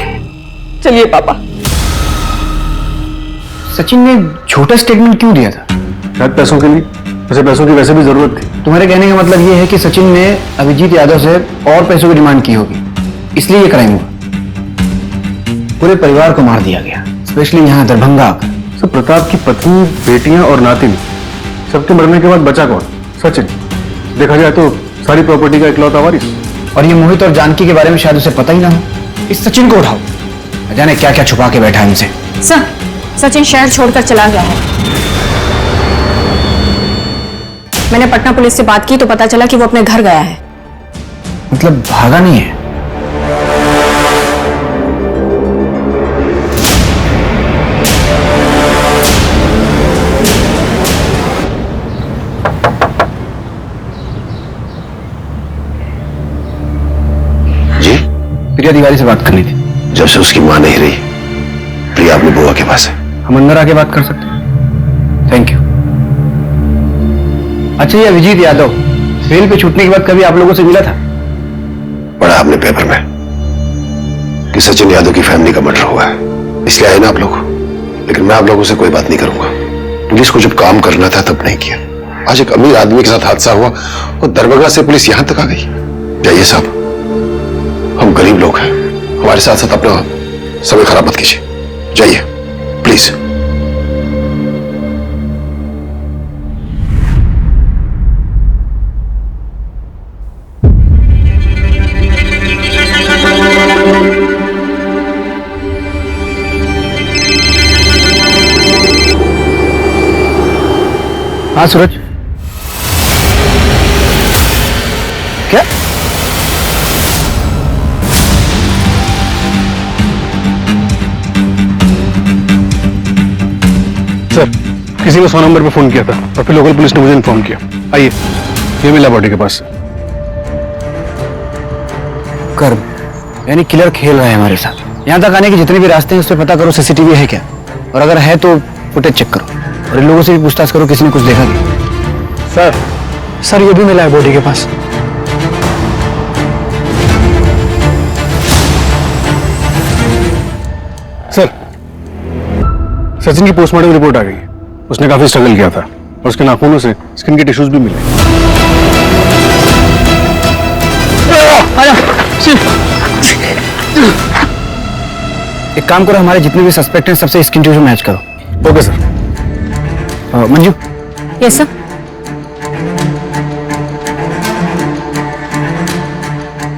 चलिए पापा। सचिन ने झूठा स्टेटमेंट क्यों दिया था? शायद पैसों के लिए, वैसे पैसों की वैसे भी जरूरत थी। तुम्हारे कहने का मतलब ये है कि सचिन ने अभिजीत यादव से और पैसों की डिमांड की होगी, इसलिए ये क्राइम हुआ। पूरे परिवार को मार दिया गया, स्पेशली यहाँ दरभंगा आकर। सर, प्रताप की पत्नी, बेटियां और नातिन, सबके मरने के बाद बचा कौन? सचिन। देखा जाए तो सारी प्रॉपर्टी का इकलौता वारिस। और ये मोहित और जानकी के बारे में शायद उसे पता ही ना हो। इस सचिन को उठाओ, न जाने क्या क्या छुपा के बैठा है हमसे। सचिन शहर छोड़कर चला गया है। मैंने पटना पुलिस से बात की तो पता चला कि वो अपने घर गया है। मतलब भागा नहीं है? जी? प्रिया तिवारी से बात करनी थी। जब से उसकी मां नहीं रही, प्रिया अपनी बुआ के पास है। हम अंदर आके बात कर सकते हैं? Thank you. अच्छा, ये अभिजीत यादव बेल पे छूटने के बाद कभी आप लोगों से मिला था? पढ़ा आपने पेपर में कि सचिन यादव की फैमिली का मर्डर हुआ है, इसलिए आए ना आप लोग। लेकिन मैं आप लोगों से कोई बात नहीं करूंगा। पुलिस को जब काम करना था तब नहीं किया। आज एक अमीर आदमी के साथ हादसा हुआ और दरभंगा से पुलिस यहां तक आ गई। जाइए साहब, हम गरीब लोग हैं, हमारे साथ साथ अपना समय खराब मत कीजिए। जाइए प्लीज। हाँ सूरज, क्या? सर, किसी ने 100 नंबर पे फोन किया था और फिर लोकल पुलिस ने मुझे इन्फॉर्म किया। आइए, ये मिला बॉडी के पास। कर्म, यानी किलर खेल रहा है हमारे साथ। यहाँ तक आने के जितने भी रास्ते हैं उस पर पता करो सीसीटीवी है क्या, और अगर है तो फुटेज चेक करो और इन लोगों से भी पूछताछ करो किसी ने कुछ देखा क्या। सर ये भी मिला है बॉडी के पास। सर, सचिन की पोस्टमार्टम रिपोर्ट आ गई। उसने काफी स्ट्रगल किया था और उसके नाखूनों से स्किन के टिश्यूज भी मिले। एक काम करो, हमारे जितने भी सस्पेक्ट हैं सबसे स्किन टिश्यू मैच करो। Okay sir. Manju. Yes sir.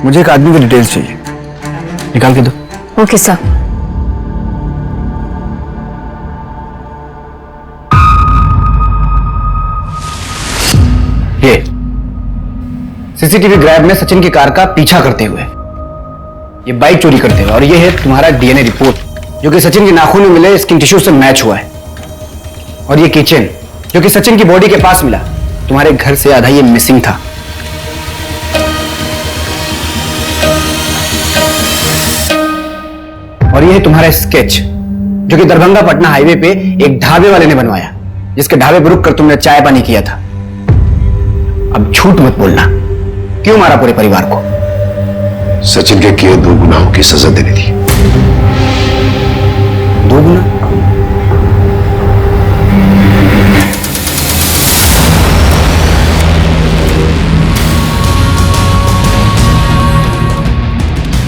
मुझे एक आदमी की डिटेल्स चाहिए, निकाल के दो। Okay sir. ये सीसीटीवी ग्रैब में सचिन की कार का पीछा करते हुए, ये बाइक चोरी करते हुए, और ये है तुम्हारा डीएनए रिपोर्ट जो कि सचिन के नाखून में मिले स्किन टिश्यू से मैच हुआ है, और ये किचन जो कि सचिन की बॉडी के पास मिला, तुम्हारे घर से आधा ये मिसिंग था। और ये है तुम्हारा स्केच जो कि दरभंगा पटना हाईवे पे एक ढाबे वाले ने बनवाया, जिसके ढाबे पर रुक कर तुमने चाय पानी किया था। अब झूठ मत बोलना, क्यों मारा पूरे परिवार को? सचिन के किए 2 गुनाहों की सजा देनी थी। 2 गुना?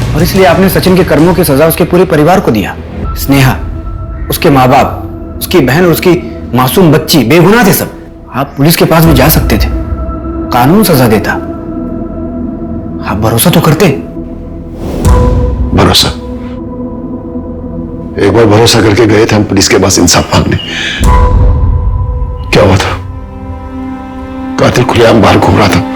और इसलिए आपने सचिन के कर्मों की सजा उसके पूरे परिवार को दिया। स्नेहा, उसके माँ बाप, उसकी बहन और उसकी मासूम बच्ची बेगुनाह थे सब। आप पुलिस के पास भी जा सकते थे, कानून सजा देता। आप भरोसा तो करते। भरोसा? एक बार भरोसा करके गए थे हम पुलिस के पास इंसाफ मांगने। क्या हुआ था? कातिल खुलेआम बाहर घूम रहा था।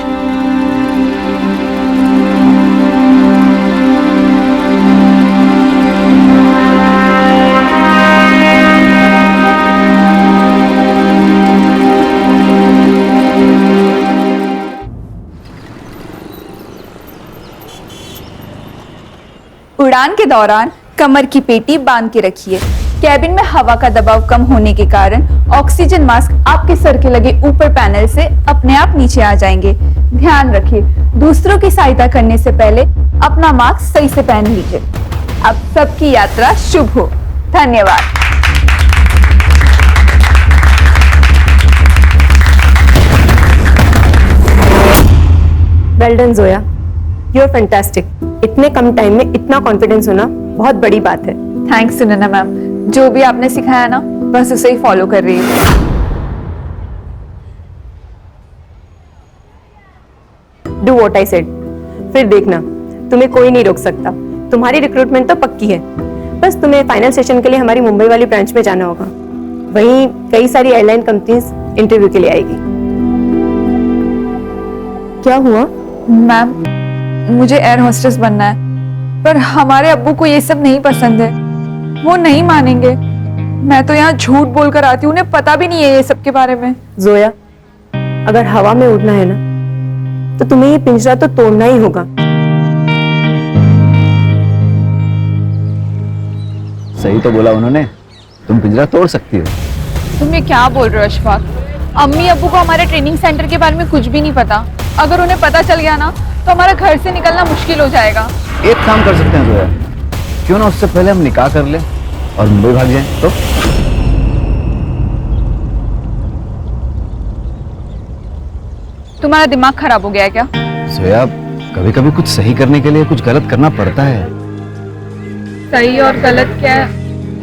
उड़ान के दौरान कमर की पेटी बांध के रखिए। कैबिन में हवा का दबाव कम होने के कारण ऑक्सीजन मास्क आपके सर के लगे ऊपर पैनल से अपने आप नीचे आ जाएंगे। ध्यान रखिए, दूसरों की सहायता करने से पहले अपना मास्क सही से पहन लीजिए। अब सबकी यात्रा शुभ हो। धन्यवाद। Well done Zoya, you are fantastic. इतने कम टाइम में इतना कॉन्फिडेंस होना बहुत बड़ी बात है। थैंक्स सुनैना मैम, जो भी आपने सिखाया ना बस उसे ही फॉलो कर रही हूँ। Do what I said. फिर देखना, तुम्हें कोई नहीं रोक सकता। तुम्हारी रिक्रूटमेंट तो पक्की है, बस तुम्हें फाइनल सेशन के लिए हमारी मुंबई वाली ब्रांच में जाना होगा। वहीं कई सारी एयरलाइन कंपनीज इंटरव्यू के लिए आएगी। क्या हुआ? मैम, मुझे एयर होस्टेस बनना है, पर हमारे अब्बू को ये सब नहीं पसंद है। वो नहीं मानेंगे। मैं तो यहाँ झूठ बोलकर आती हूँ, उन्हें पता भी नहीं है ये सब के बारे में। जोया, अगर हवा में उड़ना है ना, तो तुम्हें ये पिंजरा तो तोड़ना ही होगा। सही तो बोला उन्होंने, तुम पिंजरा तोड़ सकती हो। तुम ये क्या बोल रहे हो अशफाक? अम्मी अब्बू को हमारे ट्रेनिंग सेंटर के बारे में कुछ भी नहीं पता। अगर उन्हें पता चल गया ना तो हमारा घर से निकलना मुश्किल हो जाएगा। एक काम कर सकते हैं जोया, क्यों ना उससे पहले हम निकाह कर लें और मुंबई भाग जाएं? तो तुम्हारा दिमाग खराब हो गया है क्या? जोया, कभी कभी कुछ सही करने के लिए कुछ गलत करना पड़ता है। सही और गलत क्या है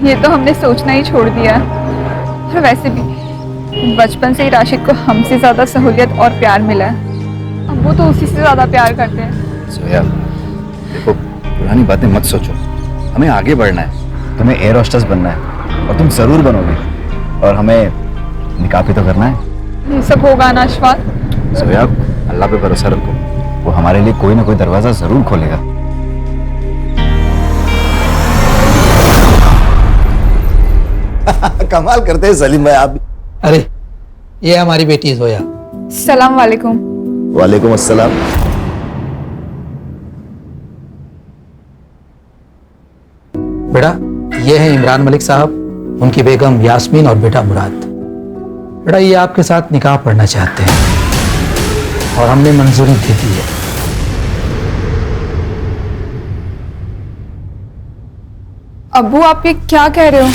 ये तो हमने सोचना ही छोड़ दिया है। और वैसे भी बचपन से ही राशिद को हमसे ज्यादा सहूलियत और प्यार मिला है। अब वो तो उसी से ज्यादा प्यार करते हैं। जोया, देखो पुरानी बातें मत सोचो, हमें आगे बढ़ना है। तुम्हें एयर होस्टेस बनना है और तुम जरूर बनोगे, और हमें निकाह भी तो करना है। ये सब होगा ना अशफाक? जोया, अल्लाह पे भरोसा रखो, वो हमारे लिए कोई ना कोई दरवाजा जरूर खोलेगा। कमाल करते हैं सलीम भाई आप। अरे ये हमारी बेटी जोया। सलाम वालेकुम। वालेकुम अस्सलाम। बेटा, ये है इमरान मलिक साहब, उनकी बेगम यास्मीन और बेटा मुराद। बेटा, ये आपके साथ निकाह पढ़ना चाहते हैं और हमने मंजूरी दे दी है। अब्बू, आप ये क्या कह रहे हो?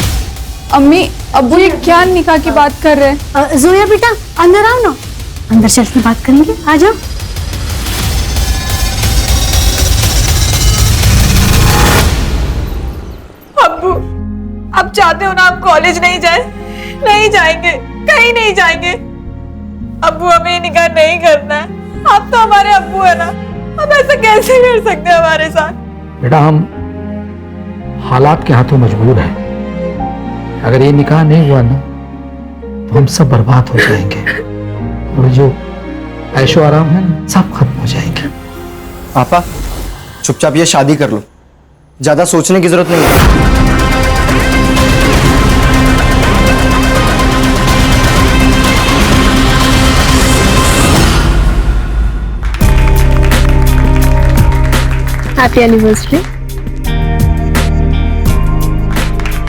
अम्मी अब्बू ये क्या निकाह की बात कर रहे हैं? जोया बेटा, अंदर आओ ना, अंदर चल के बात करेंगे, आ जाओ। अब्बू, आप चाहते हो ना आप कॉलेज नहीं जाए? नहीं जाएंगे, कहीं नहीं जाएंगे। अब्बू, हमें ये निकाह नहीं करना है। आप तो हमारे अब्बू है ना, आप ऐसा कैसे कर सकते हैं हमारे साथ? बेटा, हम हालात के हाथों मजबूर हैं। अगर ये निकाह नहीं हुआ ना तो हम सब बर्बाद हो जाएंगे, और जो ऐशो आराम है ना सब खत्म हो जाएंगे। पापा, चुपचाप ये शादी कर लो, ज्यादा सोचने की जरूरत नहीं है। Happy anniversary.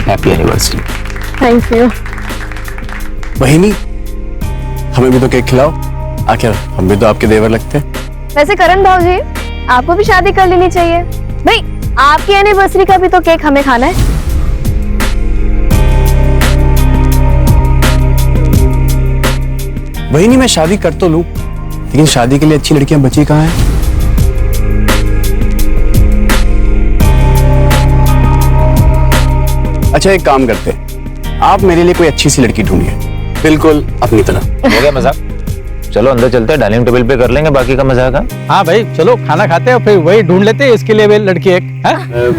Happy anniversary. Thank you. बहिनी, हमें भी तो केक खिलाओ, आखिर हम भी तो आपके देवर लगते हैं। वैसे करण भाव जी, आपको भी शादी कर लेनी चाहिए भाई। आपकी एनिवर्सरी का भी तो केक हमें खाना है। बहिनी, मैं शादी कर तो लूं, लेकिन शादी के लिए अच्छी लड़कियां बची कहाँ हैं? अच्छा, एक काम करते हैं, आप मेरे लिए कोई अच्छी सी लड़की ढूंढिए, बिल्कुल अपनी तरह। हो गया मजाक? चलो अंदर चलते हैं, डाइनिंग टेबल पे कर लेंगे बाकी का मजाक। हाँ भाई चलो खाना खाते हैं, फिर वही ढूंढ लेते हैं इसके लिए भी लड़की एक।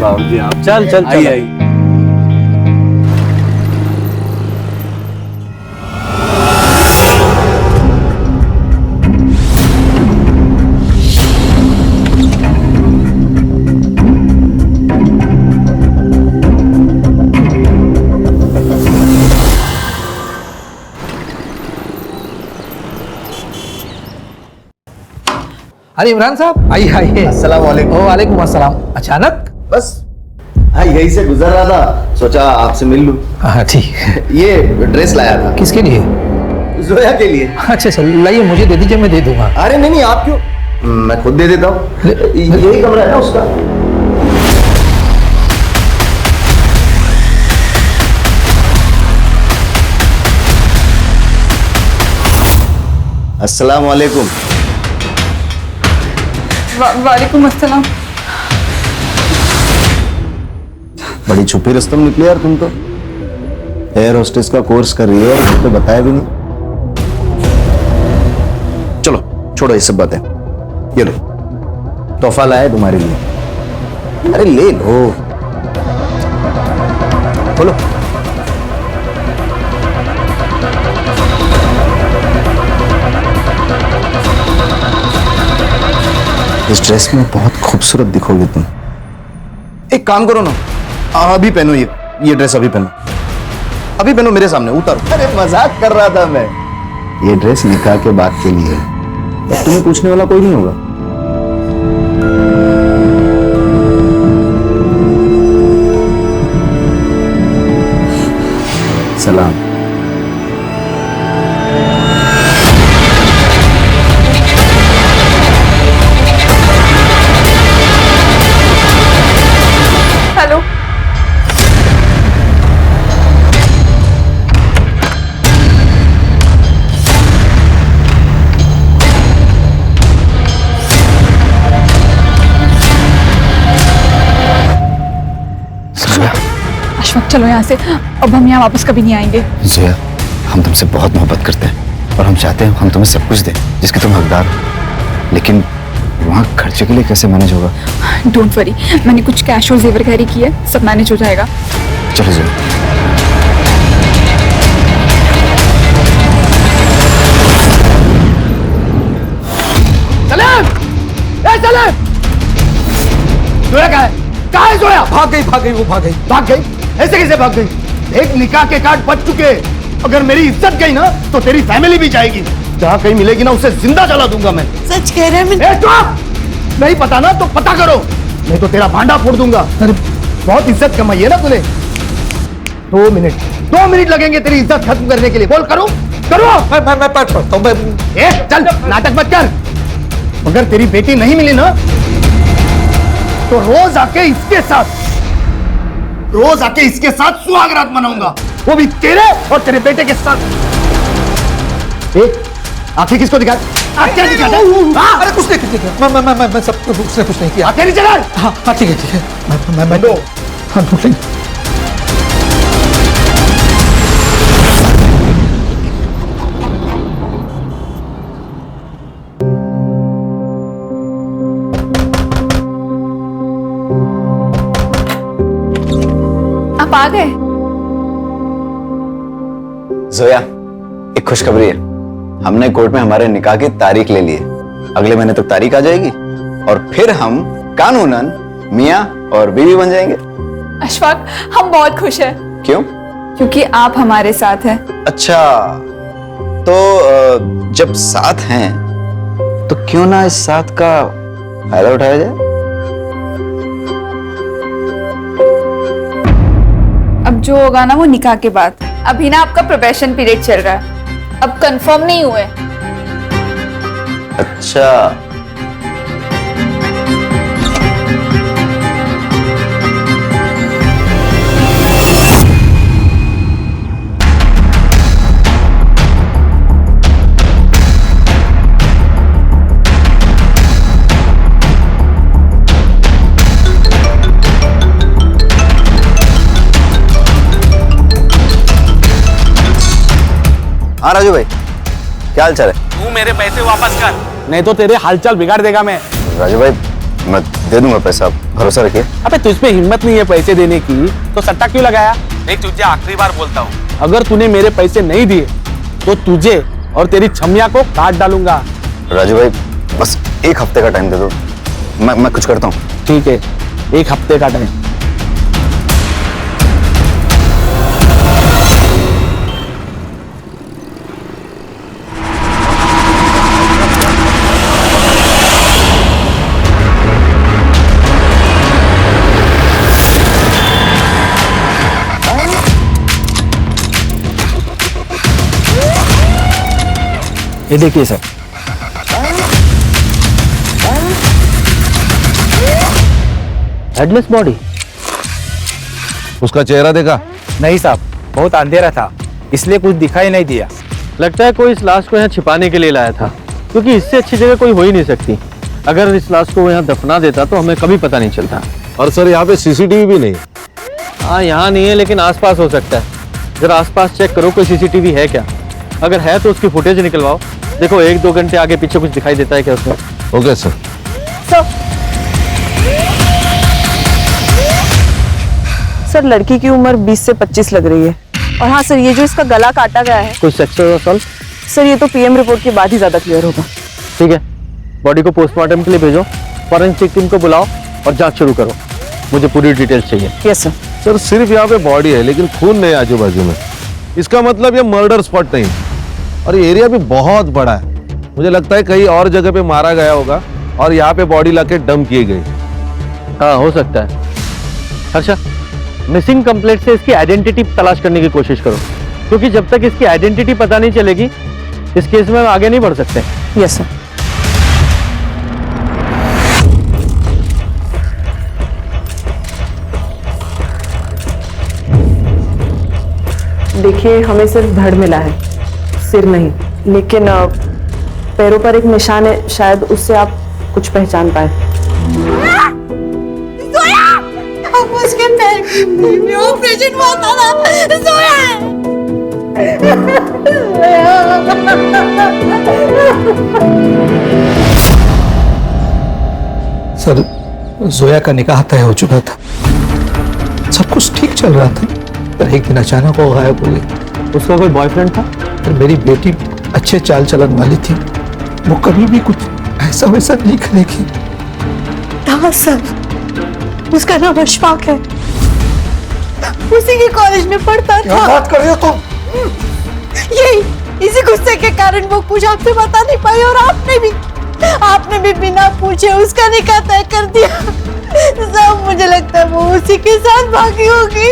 बाबूजी आप चल चल चल। आई। अरे इमरान साहब आइए आइए। अस्सलाम वालेकुम। वालेकुम अस्सलाम। अचानक? बस हाँ, यही से गुजर रहा था, सोचा आपसे मिल लूं। हाँ ठीक। ये ड्रेस लाया था। किसके लिए? जोया के लिए। अच्छा चल लाइए, मुझे दे दीजिए, मैं दे दूंगा। अरे नहीं नहीं, आप क्यों, मैं खुद दे देता हूँ। यही कमरा है ना उसका। अस्सलाम वालेकुम। वालेकुम अस्सलाम। बड़ी छुपी रस्तम निकली यार तुम तो। एयर होस्टेस का कोर्स कर रही है और मुझे बताया भी नहीं। चलो छोड़ो ये सब बातें, ये लो तोहफा लाया है तुम्हारे लिए। अरे ले लो, बोलो। इस ड्रेस में बहुत खूबसूरत दिखोगे तुम। एक काम करो ना, अभी पहनो ये ड्रेस अभी पहनो, अभी पहनो मेरे सामने, उतारो। अरे मजाक कर रहा था मैं। ये ड्रेस निकाह के बाद के लिए है, तुम्हें पूछने वाला कोई नहीं होगा। सलाम। हेलो। अशफाक चलो यहाँ से, अब हम यहाँ वापस कभी नहीं आएंगे। जोया, हम तुमसे बहुत मोहब्बत करते हैं और हम चाहते हैं हम तुम्हें सब कुछ दें जिसके तुम हकदार हो, लेकिन वहाँ खर्चे के लिए कैसे मैनेज होगा? डोंट वरी, मैंने कुछ कैश और जेवर कैरी किए, सब मैनेज हो जाएगा। चलो जोया। जोया कहाँ है जोया? भाग गई, वो भाग गई। ऐसे कैसे भाग गई? एक निकाह के कार्ड बच चुके, अगर मेरी इज्जत गई ना तो तेरी फैमिली भी जाएगी। जहाँ कहीं मिलेगी ना उसे जिंदा जला दूंगा मैं। सच कह रहे हैं? चुप! नहीं पता ना तो पता करो, नहीं तो तेरा भांडा फोड़ दूंगा। अरे बहुत इज्जत कमाई है ना तूने। 2 मिनट लगेंगे तेरी इज्जत खत्म करने के लिए। बोल करो। मैं पढ़ता हूँ। चल नाटक मत कर। अगर तेरी बेटी नहीं मिली ना तो रोज आके इसके साथ सुहागरात मनाऊंगा, वो भी तेरे और तेरे बेटे के साथ। आंखें किसको दिखा? आंखें दिखा। अरे कुछ नहीं, मैं सब उसने कुछ नहीं किया। आंखें नीचे कर। हाँ ठीक है। मैं दो। हाँ ढूंढ लेंगे। आप आ गए? जोया, एक खुशखबरी है, हमने कोर्ट में हमारे निकाह की तारीख ले ली है। अगले महीने तक तारीख आ जाएगी और फिर हम कानूनन मियाँ और बीवी बन जाएंगे। अशफाक, हम बहुत खुश हैं। क्यों? क्योंकि आप हमारे साथ हैं। अच्छा, तो जब साथ हैं तो क्यों ना इस साथ का फायदा उठाया जाए? जो होगा ना वो निकाह के बाद। अभी ना आपका प्रोबेशन पीरियड चल रहा है, अब कंफर्म नहीं हुए। अच्छा, हाँ राजू भाई, क्या हाल चाल है? तू मेरे पैसे वापस कर, नहीं तो तेरे हालचाल बिगाड़ देगा मैं। राजू भाई, मैं दे दूंगा पैसा, भरोसा रखिए। अबे तुझ पे हिम्मत नहीं है पैसे देने की तो सट्टा क्यों लगाया? नहीं, तुझे आखिरी बार बोलता हूँ, अगर तूने मेरे पैसे नहीं दिए तो तुझे और तेरी छमिया को काट डालूंगा। राजू भाई, बस एक हफ्ते का टाइम दे दो, मैं कुछ करता हूँ। ठीक है, एक हफ्ते का टाइम। ये देखिए सर, हेडलेस बॉडी। उसका चेहरा देखा? नहीं साहब, बहुत अंधेरा था इसलिए कुछ दिखाई नहीं दिया। लगता है कोई इस लाश को यहाँ छिपाने के लिए लाया था, क्योंकि इससे अच्छी जगह कोई हो ही नहीं सकती। अगर इस लाश को यहाँ दफना देता तो हमें कभी पता नहीं चलता। और सर यहाँ पे सीसीटीवी भी नहीं। हाँ, यहाँ नहीं है लेकिन आसपास हो सकता है। जरा आसपास चेक करो कोई सीसीटीवी है क्या। अगर है तो उसकी फुटेज निकलवाओ। देखो 1-2 घंटे आगे पीछे कुछ दिखाई देता है क्या उसमें। Okay sir. सर लड़की की उम्र 20 से 25 लग रही है। और हाँ सर, ये जो इसका गला काटा गया है, कोई सेक्सुअल असॉल्ट? सर ये तो पीएम रिपोर्ट के बाद ही ज्यादा क्लियर होगा। ठीक है, बॉडी को पोस्टमार्टम के लिए भेजो, फॉरेंसिक टीम को बुलाओ और जांच शुरू करो। मुझे पूरी डिटेल्स चाहिए। Yes sir. सर सिर्फ यहाँ पे बॉडी है लेकिन खून नहीं आजू बाजू में, इसका मतलब ये मर्डर स्पॉट नहीं। और ये एरिया भी बहुत बड़ा है, मुझे लगता है कहीं और जगह पे मारा गया होगा और यहाँ पे बॉडी लाके डंप की गई। हाँ, हो सकता है। अच्छा, मिसिंग कंप्लेंट से इसकी आइडेंटिटी तलाश करने की कोशिश करो, क्योंकि जब तक इसकी आइडेंटिटी पता नहीं चलेगी इस केस में हम आगे नहीं बढ़ सकते। Yes sir. देखिए, हमें सिर्फ धड़ मिला है, सिर नहीं। लेकिन पैरों पर एक निशान है, शायद उससे आप कुछ पहचान पाए। उसके पैर में ऑपरेशन हुआ था। सर जोया का निकाह तय हो चुका था, सब कुछ ठीक चल रहा था, पर एक दिन अचानक वो गायब हो गई। उसका कोई बॉयफ्रेंड था? पर मेरी बेटी अच्छे चाल चलन वाली थी, वो कभी भी कुछ ऐसा वैसा नहीं करेगी। हाँ सर, उसका नाम अशफाक है, उसी के कॉलेज में पढ़ता था। क्या बात कर रहे हो तुम? यही इसी गुस्से के कारण वो कुछ आपसे बता नहीं पाई और आपने भी बिना पूछे उसका निकाह तय कर दिया। सब मुझे लगता है वो उसी के साथ भागी होगी।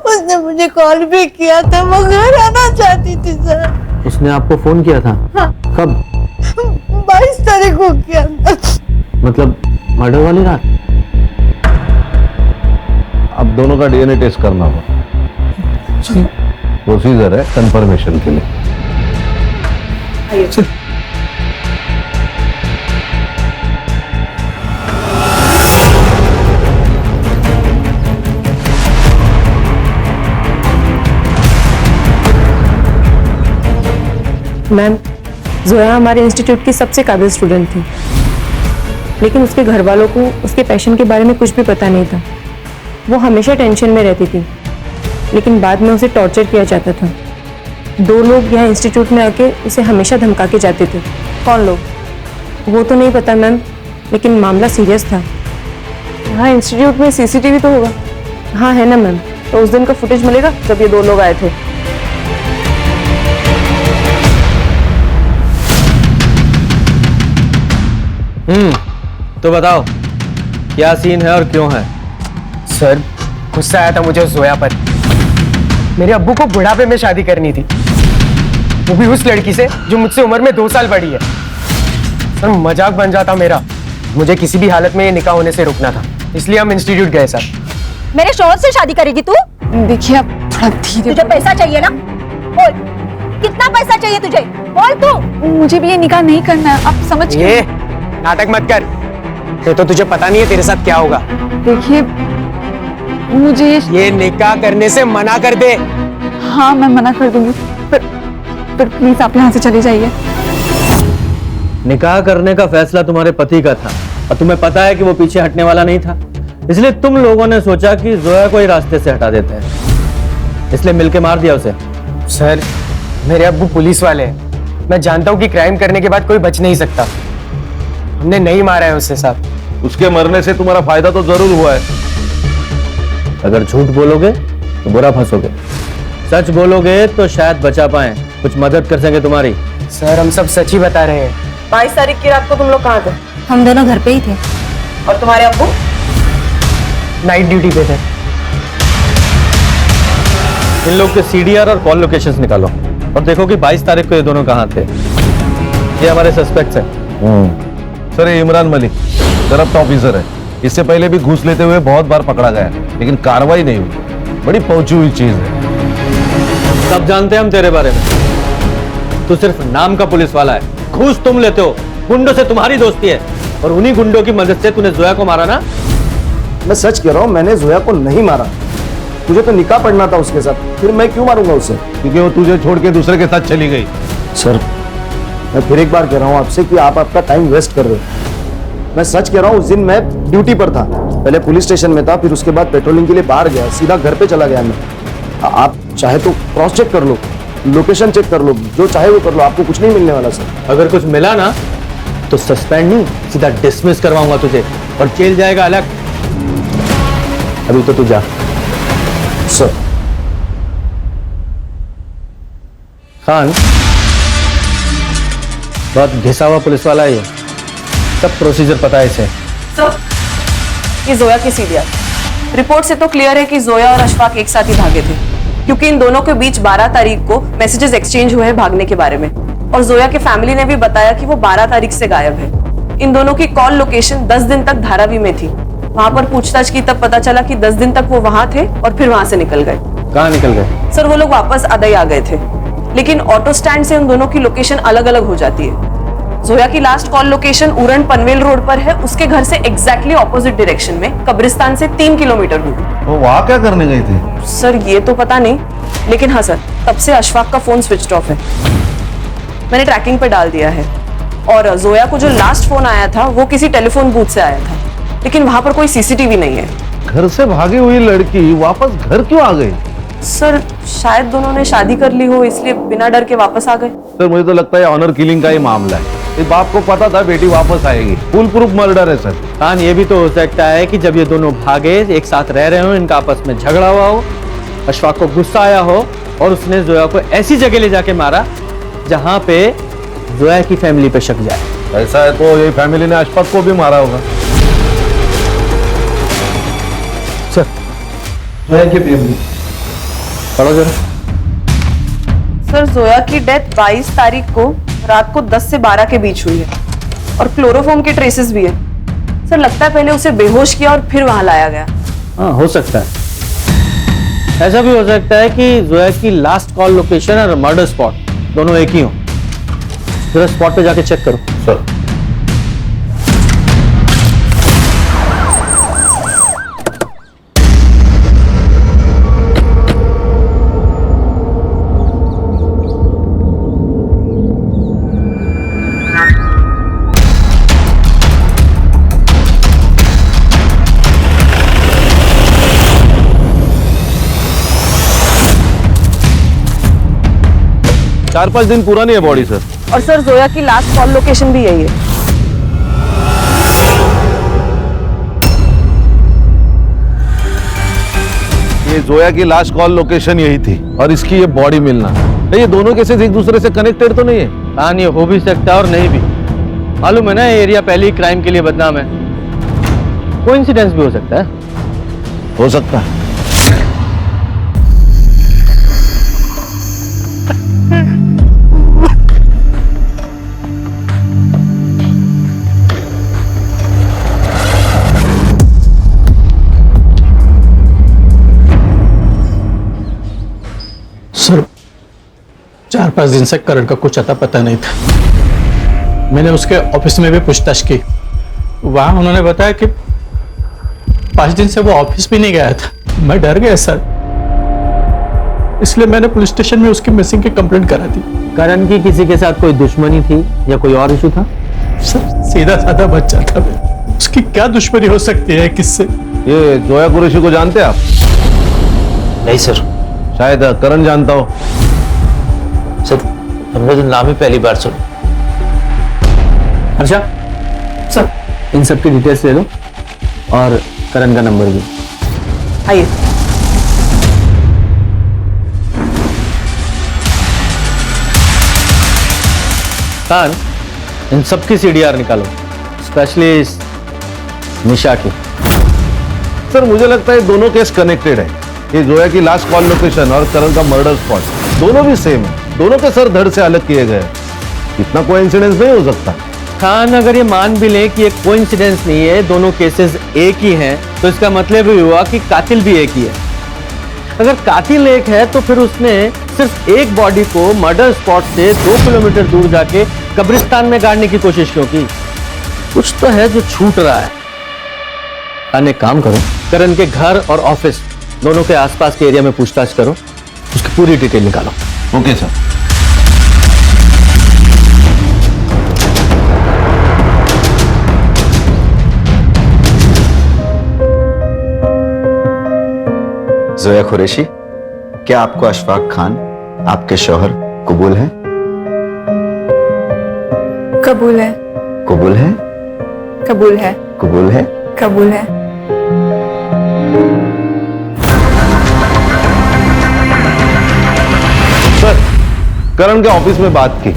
उसने मुझे कॉल भी किया था, वो घर आना चाहती थी सर। उसने आपको फोन किया था? हाँ। कब? 22 तारीख को किया था। मतलब मर्डर वाली रात? अब दोनों का डीएनए टेस्ट करना होगा, प्रोसीजर है कंफर्मेशन के लिए। मैम, जोया हमारे इंस्टीट्यूट की सबसे काबिल स्टूडेंट थी, लेकिन उसके घर वालों को उसके पैशन के बारे में कुछ भी पता नहीं था। वो हमेशा टेंशन में रहती थी, लेकिन बाद में उसे टॉर्चर किया जाता था। 2 लोग यहाँ इंस्टीट्यूट में आके उसे हमेशा धमका के जाते थे। कौन लोग? वो तो नहीं पता मैम, लेकिन मामला सीरियस था। हाँ, इंस्टीट्यूट में सीसीटीवी तो होगा। हाँ है ना मैम, तो उस दिन का फुटेज मिलेगा जब ये 2 लोग आए थे। तो बताओ क्या सीन है और क्यों है? सर गुस्सा आया था मुझे जोया पर। मेरे अब्बू को बुढ़ापे में शादी करनी थी, वो भी उस लड़की से जो मुझसे उम्र में 2 साल बड़ी है। सर मजाक बन जाता मेरा। मुझे किसी भी हालत में ये निकाह होने से रुकना था, इसलिए हम इंस्टीट्यूट गए सर। मेरे शौहर से शादी करेगी तू? देखिए आप थोड़ा धीरे। तुझे पैसा चाहिए ना? बोल, कितना पैसा चाहिए तुझे? बोल तू। मुझे भी ये निकाह नहीं करना है, आप समझ ये नाटक मत कर, ये तो तुझे पता नहीं है तेरे साथ क्या होगा। देखिए मुझे ये निकाह करने से मना कर दे। हाँ मैं मना कर दूंगी, पर प्लीज आप यहाँ से चले जाइए। निकाह करने का फैसला तुम्हारे पति का था और तुम्हें पता है कि वो पीछे हटने वाला नहीं था, इसलिए तुम लोगों ने सोचा कि जोया को ही रास्ते से हटा देते हैं, इसलिए मिलके मार दिया उसे। सर मेरे अब्बू पुलिस वाले हैं, मैं जानता हूँ कि क्राइम करने के बाद कोई बच नहीं सकता। हमने नहीं मारा है उससे साहब। उसके मरने से तुम्हारा फायदा तो जरूर हुआ है। अगर झूठ बोलोगे तो बुरा फंसोगे, सच बोलोगे तो शायद बचा पाए, कुछ मदद कर सके तुम्हारी। सर हम सब सच ही बता रहे हैं। 22 तारीख की रात को तुम लोग कहाँ थे? हम दोनों घर पे ही थे। और तुम्हारे अब्बू? नाइट ड्यूटी पे थे। इन लोग के सीडीआर और कॉल लोकेशंस निकालो और देखो कि 22 तारीख को ये दोनों कहाँ थे। ये हमारे सस्पेक्ट्स हैं। सर ये इमरान मलिक करप्ट ऑफिसर है, इससे पहले भी घूस लेते हुए बहुत बार पकड़ा गया है, लेकिन कार्रवाई नहीं हुई। बड़ी पहुंची हुई चीज है। सब जानते हैं हम तेरे बारे में, तू सिर्फ नाम का पुलिस वाला है। घूस तुम लेते हो, गुंडों से तुम्हारी दोस्ती है और उन्हीं गुंडों की मदद से तूने जोया को मारा ना। मैं सच कह रहा हूँ, मैंने जोया को नहीं मारा। तुझे तो निकाह पढ़ना था उसके साथ, फिर मैं क्यों मारूंगा उसे? क्योंकि वो तुझे छोड़ के दूसरे के साथ चली गई। सर मैं फिर एक बार कह रहा हूँ आपसे कि आप आपका टाइम वेस्ट कर रहे हो। मैं सच कह रहा हूँ, उस दिन मैं ड्यूटी पर था, पहले पुलिस स्टेशन में था, फिर उसके बाद पेट्रोलिंग के लिए बाहर गया, सीधा घर पे चला गया मैं। आप चाहे तो क्रॉस चेक कर लो, लोकेशन चेक कर लो, जो चाहे वो कर लो, आपको कुछ नहीं मिलने वाला सर। अगर कुछ मिला ना तो सस्पेंड नहीं, सीधा डिसमिस करवाऊंगा तुझे और जेल जाएगा अलग। अभी तो तू जा। सर खान बहुत घिसा हुआ पुलिस वाला है, ये सब प्रोसीजर पता है इसे। ये जोया की सीडीआर रिपोर्ट से तो क्लियर है कि जोया और अशफाक एक साथ ही भागे थे, क्योंकि इन दोनों के बीच 12 तारीख को मैसेजेस एक्सचेंज हुए हैं भागने के बारे में, और जोया के फैमिली ने भी बताया कि वो 12 तारीख से गायब है। इन दोनों की कॉल लोकेशन 10 दिन तक धारावी में थी। वहां पर पूछताछ की तब पता चला कि 10 दिन तक वो वहां थे और फिर वहां से निकल गए। कहाँ निकल गए? सर वो लोग वापस अदई आ गए थे, लेकिन ऑटो स्टैंड से उन दोनों की लोकेशन अलग अलग हो जाती है। जोया की last call location Uran Panvel road पर है, उसके घर से एग्जैक्टली ऑपोजिट डायरेक्शन में, कब्रिस्तान से 3 किलोमीटर दूर। वो वहां क्या करने गई थी? सर ये तो पता नहीं, लेकिन हाँ सर तब से अशफाक का फोन स्विच ऑफ है। मैंने ट्रैकिंग पे डाल दिया है, और जोया को जो लास्ट फोन आया था वो किसी टेलीफोन बूथ से आया था, लेकिन वहां पर कोई सीसीटीवी नहीं है। घर से भागी हुई लड़की वापस घर क्यों आ गई? सर शायद दोनों ने शादी कर ली हो, इसलिए बिना डर के वापस आ गए। सर मुझे तो लगता है ऑनर किलिंग का ही मामला है। इस बाप को पता था बेटी वापस आएगी, फुल प्रूफ मर्डर है सर। खान ये भी तो हो सकता है कि जब ये दोनों भागे, एक साथ रह रहे हो, इनका आपस में झगड़ा हुआ हो, अशफाक को गुस्सा आया हो और उसने जोया को ऐसी जगह ले जाके मारा जहां पे जोया की फैमिली पे शक जाए। ऐसा है तो ये फैमिली ने अशफाक को भी मारा होगा। सर जोया की फैमिली पढ़ो जरा। सर जोया की डेथ 22 तारीख को रात को 10 से 12 के बीच हुई है, और क्लोरोफॉर्म के ट्रेसेस भी है। सर लगता है पहले उसे बेहोश किया और फिर वहां लाया गया। हाँ हो सकता है, ऐसा भी हो सकता है कि जोया की लास्ट कॉल लोकेशन और मर्डर स्पॉट दोनों एक ही हो। जरा स्पॉट पे जाके चेक करो। सर चार 5 दिन पुरानी है बॉडी सर। और सर जोया की लास्ट कॉल लोकेशन भी यही है। ये जोया की लास्ट कॉल लोकेशन यही थी और इसकी ये बॉडी मिलना, ये दोनों केसेस एक दूसरे से कनेक्टेड तो नहीं है? हाँ ये हो भी सकता है और नहीं भी। मालूम है ना ये एरिया पहले ही क्राइम के लिए बदनाम है। कोइंसिडेंस भी हो सकता है। हो सकता है। सर 4-5 दिन से करण का कुछ अता पता नहीं था। मैंने उसके ऑफिस में भी पूछताछ की, वहां उन्होंने बताया कि 5 दिन से वो ऑफिस भी नहीं गया था। मैं डर गया सर, इसलिए मैंने पुलिस स्टेशन में उसकी मिसिंग की कंप्लेंट करा दी। करण की किसी के साथ कोई दुश्मनी थी या कोई और इशू था? सर सीधा साधा बच्चा था मैं, उसकी क्या दुश्मनी हो सकती है किससे? ये जोया कुरैशी को जानते हैं आप? नहीं सर। शायद करण जानता हो। सर हमने तो नाम ही पहली बार सुना। अच्छा सर, इन सब की डिटेल्स ले लो और करण का नंबर भी। आइए। खान, इन सब की सीडीआर निकालो, स्पेशली इस निशा की। सर मुझे लगता है दोनों केस कनेक्टेड है। ये जोया की लास्ट कॉल लोकेशन और करण का मर्डर स्पॉट दोनों भी सेम है। दोनों के सर धड़ से अलग किए गए। इतना कोइंसिडेंस नहीं हो सकता। खान, अगर ये मान भी लें कि ये कोइंसिडेंस नहीं है, दोनों केसेस एक ही हैं, तो इसका मतलब ये हुआ कि कातिल भी एक ही है। अगर कातिल एक है तो फिर उसने सिर्फ एक बॉडी को मर्डर स्पॉट से 2 किलोमीटर दूर जाके कब्रिस्तान में गाड़ने की कोशिश क्यों की? कुछ तो है जो छूट रहा है। खान, एक काम करो, करण के घर और ऑफिस दोनों के आसपास के एरिया में पूछताछ करो, उसकी पूरी डिटेल निकालो। Okay sir. जोया कुरैशी, क्या आपको अशफाक खान आपके शौहर कबूल है? कबूल है। कबूल है? कबूल है। कबूल है? कबूल है। सर, करण के ऑफिस में बात की।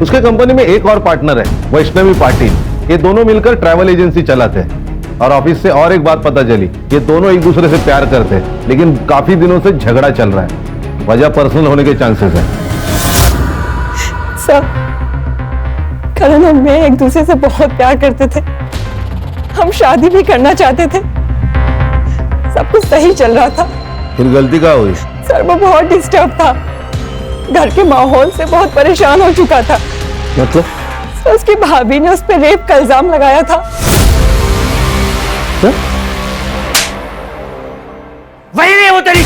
उसके कंपनी में एक और पार्टनर है, वैष्णवी पाटिल। ये दोनों मिलकर ट्रैवल एजेंसी चलाते हैं। और ऑफिस से और एक बात पता चली, ये दोनों एक दूसरे से प्यार करते हैं, लेकिन काफी दिनों से झगड़ा चल रहा है। वजह पर्सनल होने के चांसेस है। सर, करण और मैं एक दूसरे से बहुत प्यार करते थे। हम शादी भी करना चाहते थे। सब कुछ सही चल रहा था। फिर गलती क्या हुई? सर वो बहुत डिस्टर्ब था, घर के माहौल से बहुत परेशान हो चुका था। मतलब? सर उसकी भाभी ने उस पर रेप का इल्जाम लगाया था। वही नहीं वो तेरी,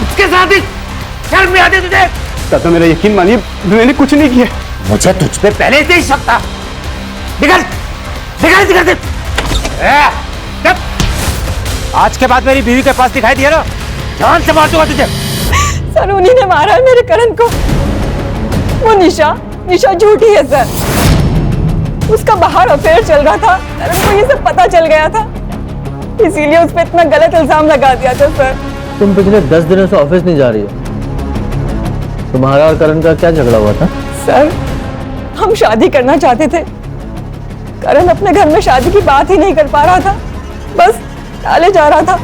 उसके साथ ही शर्म नहीं आती तुझे? चाचा मेरा यकीन मानिए, मैंने कुछ नहीं किया। मुझे तुझ पे पहले से ही शक था। निकल निकल निकल दे। आज के बाद मेरी बीवी के पास दिखाई दिया ना, जान से मार दूंगा तुझे। सर उन्हीं ने मारा है मेरे करण को। वो निशा झूठी है सर। उसका बाहर अफेयर चल रहा था, करण को ये सब पता चल गया था, इसीलिए उस पर इतना गलत इल्जाम लगा दिया था सर। तुम पिछले 10 दिनों से ऑफिस नहीं जा रही हो, तुम्हारा और करण का क्या झगड़ा हुआ था? सर हम शादी करना चाहते थे, करण अपने घर में शादी की बात ही नहीं कर पा रहा था, बस टाले जा रहा था।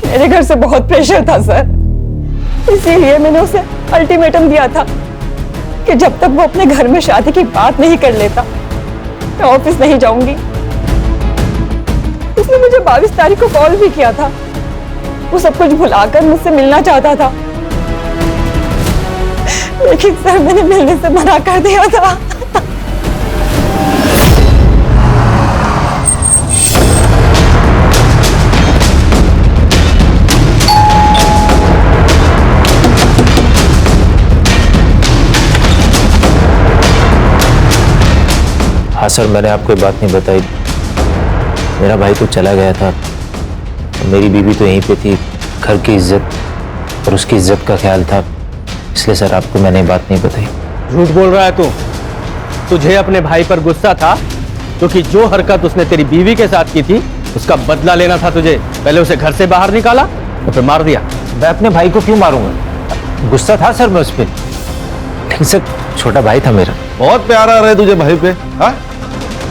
मेरे घर से बहुत प्रेशर था सर, इसीलिए मैंने उसे अल्टीमेटम दिया था कि जब तक वो अपने घर में शादी की बात नहीं कर लेता मैं ऑफिस नहीं जाऊंगी। उसने मुझे 22 तारीख को कॉल भी किया था। वो सब कुछ भुलाकर मुझसे मिलना चाहता था, लेकिन सर मैंने मिलने से मना कर दिया था। हाँ सर, मैंने आपको बात नहीं बताई। मेरा भाई तो चला गया था, मेरी बीवी तो यहीं पे थी। घर की इज्जत और उसकी इज्जत का ख्याल था, इसलिए सर आपको मैंने बात नहीं बताई। झूठ बोल रहा है तू। तुझे अपने भाई पर गुस्सा था क्योंकि जो हरकत उसने तेरी बीवी के साथ की थी उसका बदला लेना था तुझे। पहले उसे घर से बाहर निकाला और फिर मार दिया। मैं अपने भाई को क्यों मारूंगा? गुस्सा था सर मैं उस पर, लेकिन सर छोटा भाई था मेरा। बहुत प्यारा रहे तुझे भाई पे। हाँ,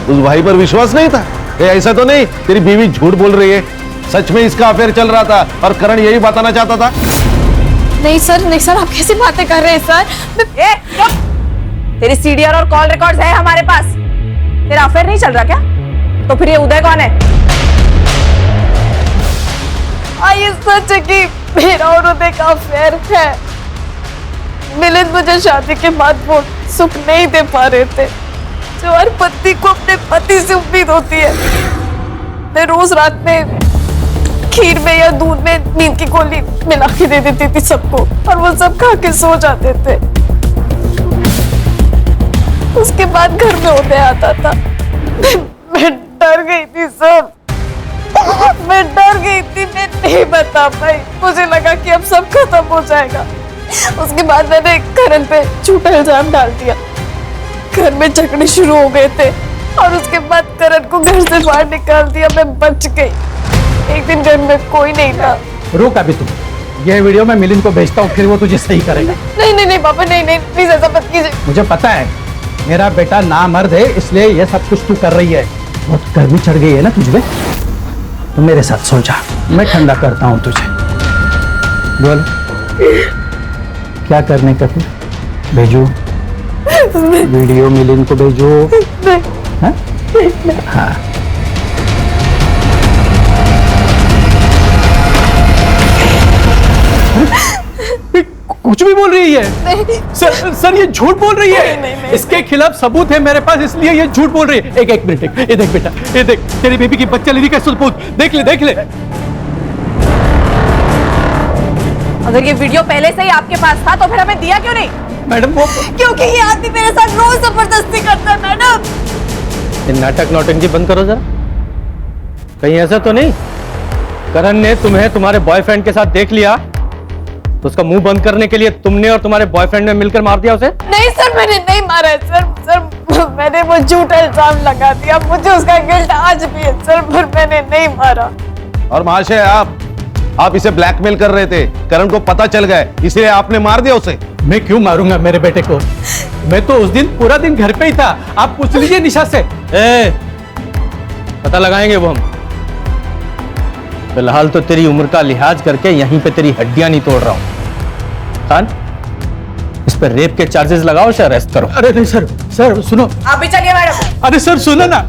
उस भाई पर विश्वास नहीं था? ऐसा तो नहीं तेरी बीवी झूठ बोल रही है? सच में इसका अफेयर चल रहा था और करण यही बताना चाहता था? नहीं सर, आप कैसी बातें कर रहे हैं सर? तेरी सीडीआर और कॉल रिकॉर्ड्स है हमारे पास। तेरा अफेयर नहीं चल रहा क्या? तो फिर ये उदय कौन है? ये सच है कि मेरा और उदय का अफेयर है। मिलिंद मुझे शादी के बाद वो सुख नहीं दे पा रहे थे जो हर पत्नी को अपने पति से उम्मीद होती है। मैं रोज रात में खीर में या दूध में नींद की गोली मिला के दे देती थी सबको और वो सब खा के सो जाते थे। उसके बाद घर में उदय आता था। मैं डर गई थी सब, मैं डर गई थी, मैं नहीं बता पाई। मुझे लगा कि अब सब खत्म हो जाएगा। उसके बाद मैंने करण पे झूठा इल्जाम डाल दिया। घर में झगड़े शुरू हो गए थे और उसके बाद करण को घर से बाहर निकाल दिया। मैं बच गई। एक दिन घर में कोई नहीं था। रुक अभी तुम, ये वीडियो मैं मिलिंद को भेजता हूँ, फिर वो तुझे सही करेगा। नहीं नहीं नहीं पापा, नहीं नहीं प्लीज ऐसा मत कीजिए। मुझे पता है मेरा बेटा नामर्द है, इसलिए ये सब कुछ तू कर रही है। बहुत गर्मी चढ़ गई है ना तुझ में, तो मेरे साथ सो जा, मैं ठंडा करता हूँ तुझे। बोल क्या करने का फिर? भेजो वीडियो मिलिंद को भेजो। हाँ? हाँ। कुछ भी बोल रही है सर ये झूठ बोल रही है। नहीं, इसके खिलाफ सबूत है मेरे पास, इसलिए ये झूठ बोल रही है। एक मिनट, ये देख बेटा, ये देख तेरी बेबी की बच्चा लेने का सबूत, देख ले। अगर ये वीडियो पहले से ही आपके पास था तो फिर हमें दिया क्यों नहीं? मैडम वो क्योंकि ये आदमी मेरे साथ रोज जबरदस्ती करता है मैडम। ये नाटक नौटंकी बंद करो जरा। कहीं ऐसा तो नहीं करण ने तुम्हें तुम्हारे बॉयफ्रेंड के साथ देख लिया तो उसका मुंह बंद करने के लिए तुमने और तुम्हारे बॉयफ्रेंड ने मिलकर मार दिया उसे? नहीं सर, मैंने नहीं मारा है सर मैंने वो झूठा इल्जाम लगा दिया। मुझे उसका गिल्ट आज भी है सर, पर मैंने नहीं मारा। और महाशय आप इसे ब्लैकमेल कर रहे थे, करण को पता चल गया इसलिए आपने मार दिया उसे। मैं क्यों मारूंगा मेरे बेटे को? मैं तो उस दिन पूरा दिन घर पे ही था, आप पूछ लीजिए निशा से। पता लगाएंगे वो हम। फिलहाल तो तेरी उम्र का लिहाज करके यहीं पे तेरी हड्डियां नहीं तोड़ रहा हूं। खान, इस पर रेप के चार्जेस लगाओ, उसे अरेस्ट करो। अरे नहीं सर सुनो। आप भी चलिए मैडम। अरे सर सुनो ना।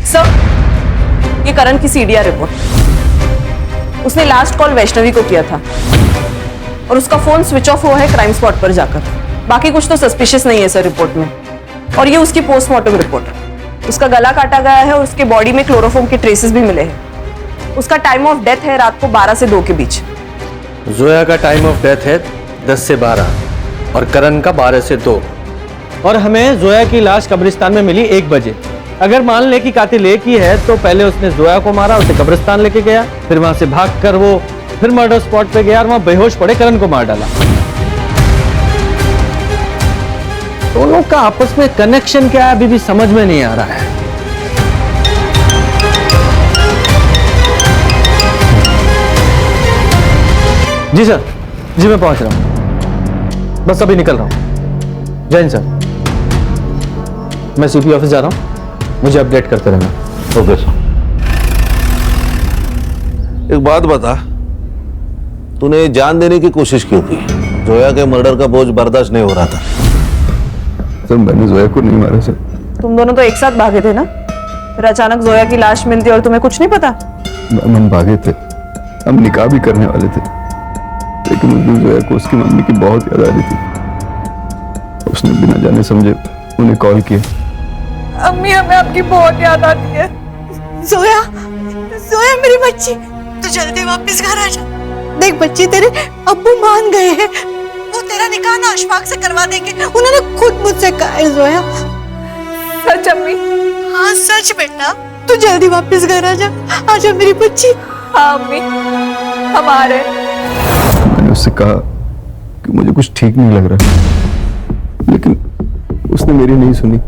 सर ये करण की सीडीआर रिपोर्ट। उसने लास्ट कॉल वैष्णवी को किया था और उसका फोन स्विच ऑफ हुआ है क्राइम स्पॉट पर जाकर। बाकी कुछ तो सस्पिशियस नहीं है सर रिपोर्ट में। और ये उसकी पोस्टमार्टम रिपोर्ट। उसका गला काटा गया है और उसके बॉडी में क्लोरोफॉर्म के ट्रेसेस भी मिले हैं। उसका टाइम ऑफ डेथ है रात को 12 से 2 के बीच। जोया का टाइम ऑफ डेथ है 10 से 12 और करण का 12 से 2। और हमें जोया की लाश कब्रिस्तान में मिली 1 बजे। अगर मान ले कि कातिल एक ही है तो पहले उसने जोया को मारा, उसे कब्रिस्तान लेके गया, फिर वहां से भागकर वो फिर मर्डर स्पॉट पे गया और वहां बेहोश पड़े करण को मार डाला। दोनों का आपस में कनेक्शन क्या है अभी भी समझ में नहीं आ रहा है। जी सर, जी मैं पहुंच रहा हूं, बस अभी निकल रहा हूं। जय हिंद सर, मैं सीपी ऑफिस जा रहा हूं, मुझे अपडेट करते रहना। Okay sir. एक बात बता, तूने जान देने की कोशिश क्यों की? जोया के मर्डर का बोझ बर्दाश्त नहीं हो रहा था। सर मैंने जोया को नहीं मारा सर। तुम दोनों तो एक साथ भागे थे ना, फिर अचानक जोया की लाश मिलती और तुम्हें कुछ नहीं पता? हम भागे थे, हम निकाह भी करने वाले थे, लेकिन उस दिन जोया को उसकी मम्मी की बहुत याद आ रही थी। उसने बिना जाने समझे उन्हें कॉल किया। अम्मी हमें आपकी बहुत याद आती है। जोया, जोया मेरी बच्ची, तू जल्दी वापस घर आ जा। देख बच्ची, तेरे अब्बू मान गए हैं, वो तेरा निकाह ना अशफाक से करवा देंगे। उन्होंने खुद मुझसे कहा है जोया। सच अम्मी? हाँ सच बेटा, तू जल्दी वापस घर आ जा। आजा मेरी बच्ची। हाँ अम्मी, हम आ रहे हैं। मैंने उससे कहा कि मुझे कुछ ठीक नहीं लग रहा, लेकिन उसने मेरी नहीं सुनी।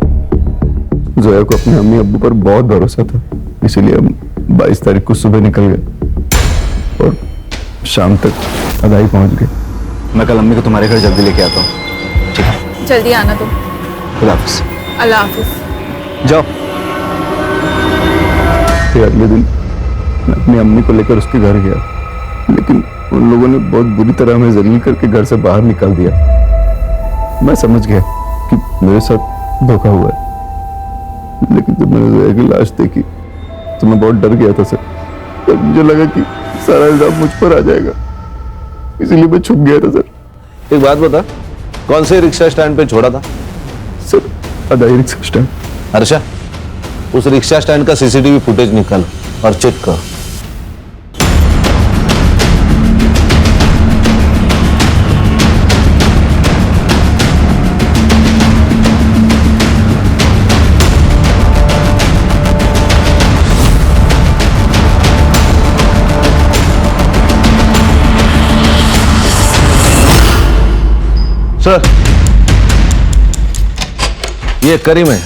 जोया को अपने अम्मी अब्बू पर बहुत भरोसा था, इसीलिए हम 22 तारीख को सुबह निकल गए और शाम तक अदाई पहुंच गए। मैं कल अम्मी को तुम्हारे घर जल्दी लेके आता हूँ। ठीक है, जल्दी आना तुम। खुदा हाफिज। अल्लाह हाफिज। जाओ। फिर अगले दिन मैं अपनी अम्मी को लेकर उसके घर गया, लेकिन उन लोगों ने बहुत बुरी तरह हमें जलील करके घर से बाहर निकाल दिया। मैं समझ गया कि मेरे साथ धोखा हुआ है, लेकिन जब मैंने जोया की लाश देखी तो मैं बहुत डर गया था सर। तब मुझे लगा कि सारा इल्जाम मुझ पर आ जाएगा, इसीलिए मैं छुप गया था सर। एक बात बता, कौन से रिक्शा स्टैंड पे छोड़ा था? सर अदाई रिक्शा स्टैंड। हर्षा, उस रिक्शा स्टैंड का सीसीटीवी फुटेज निकाल और चेक कर। सर, ये करीम है,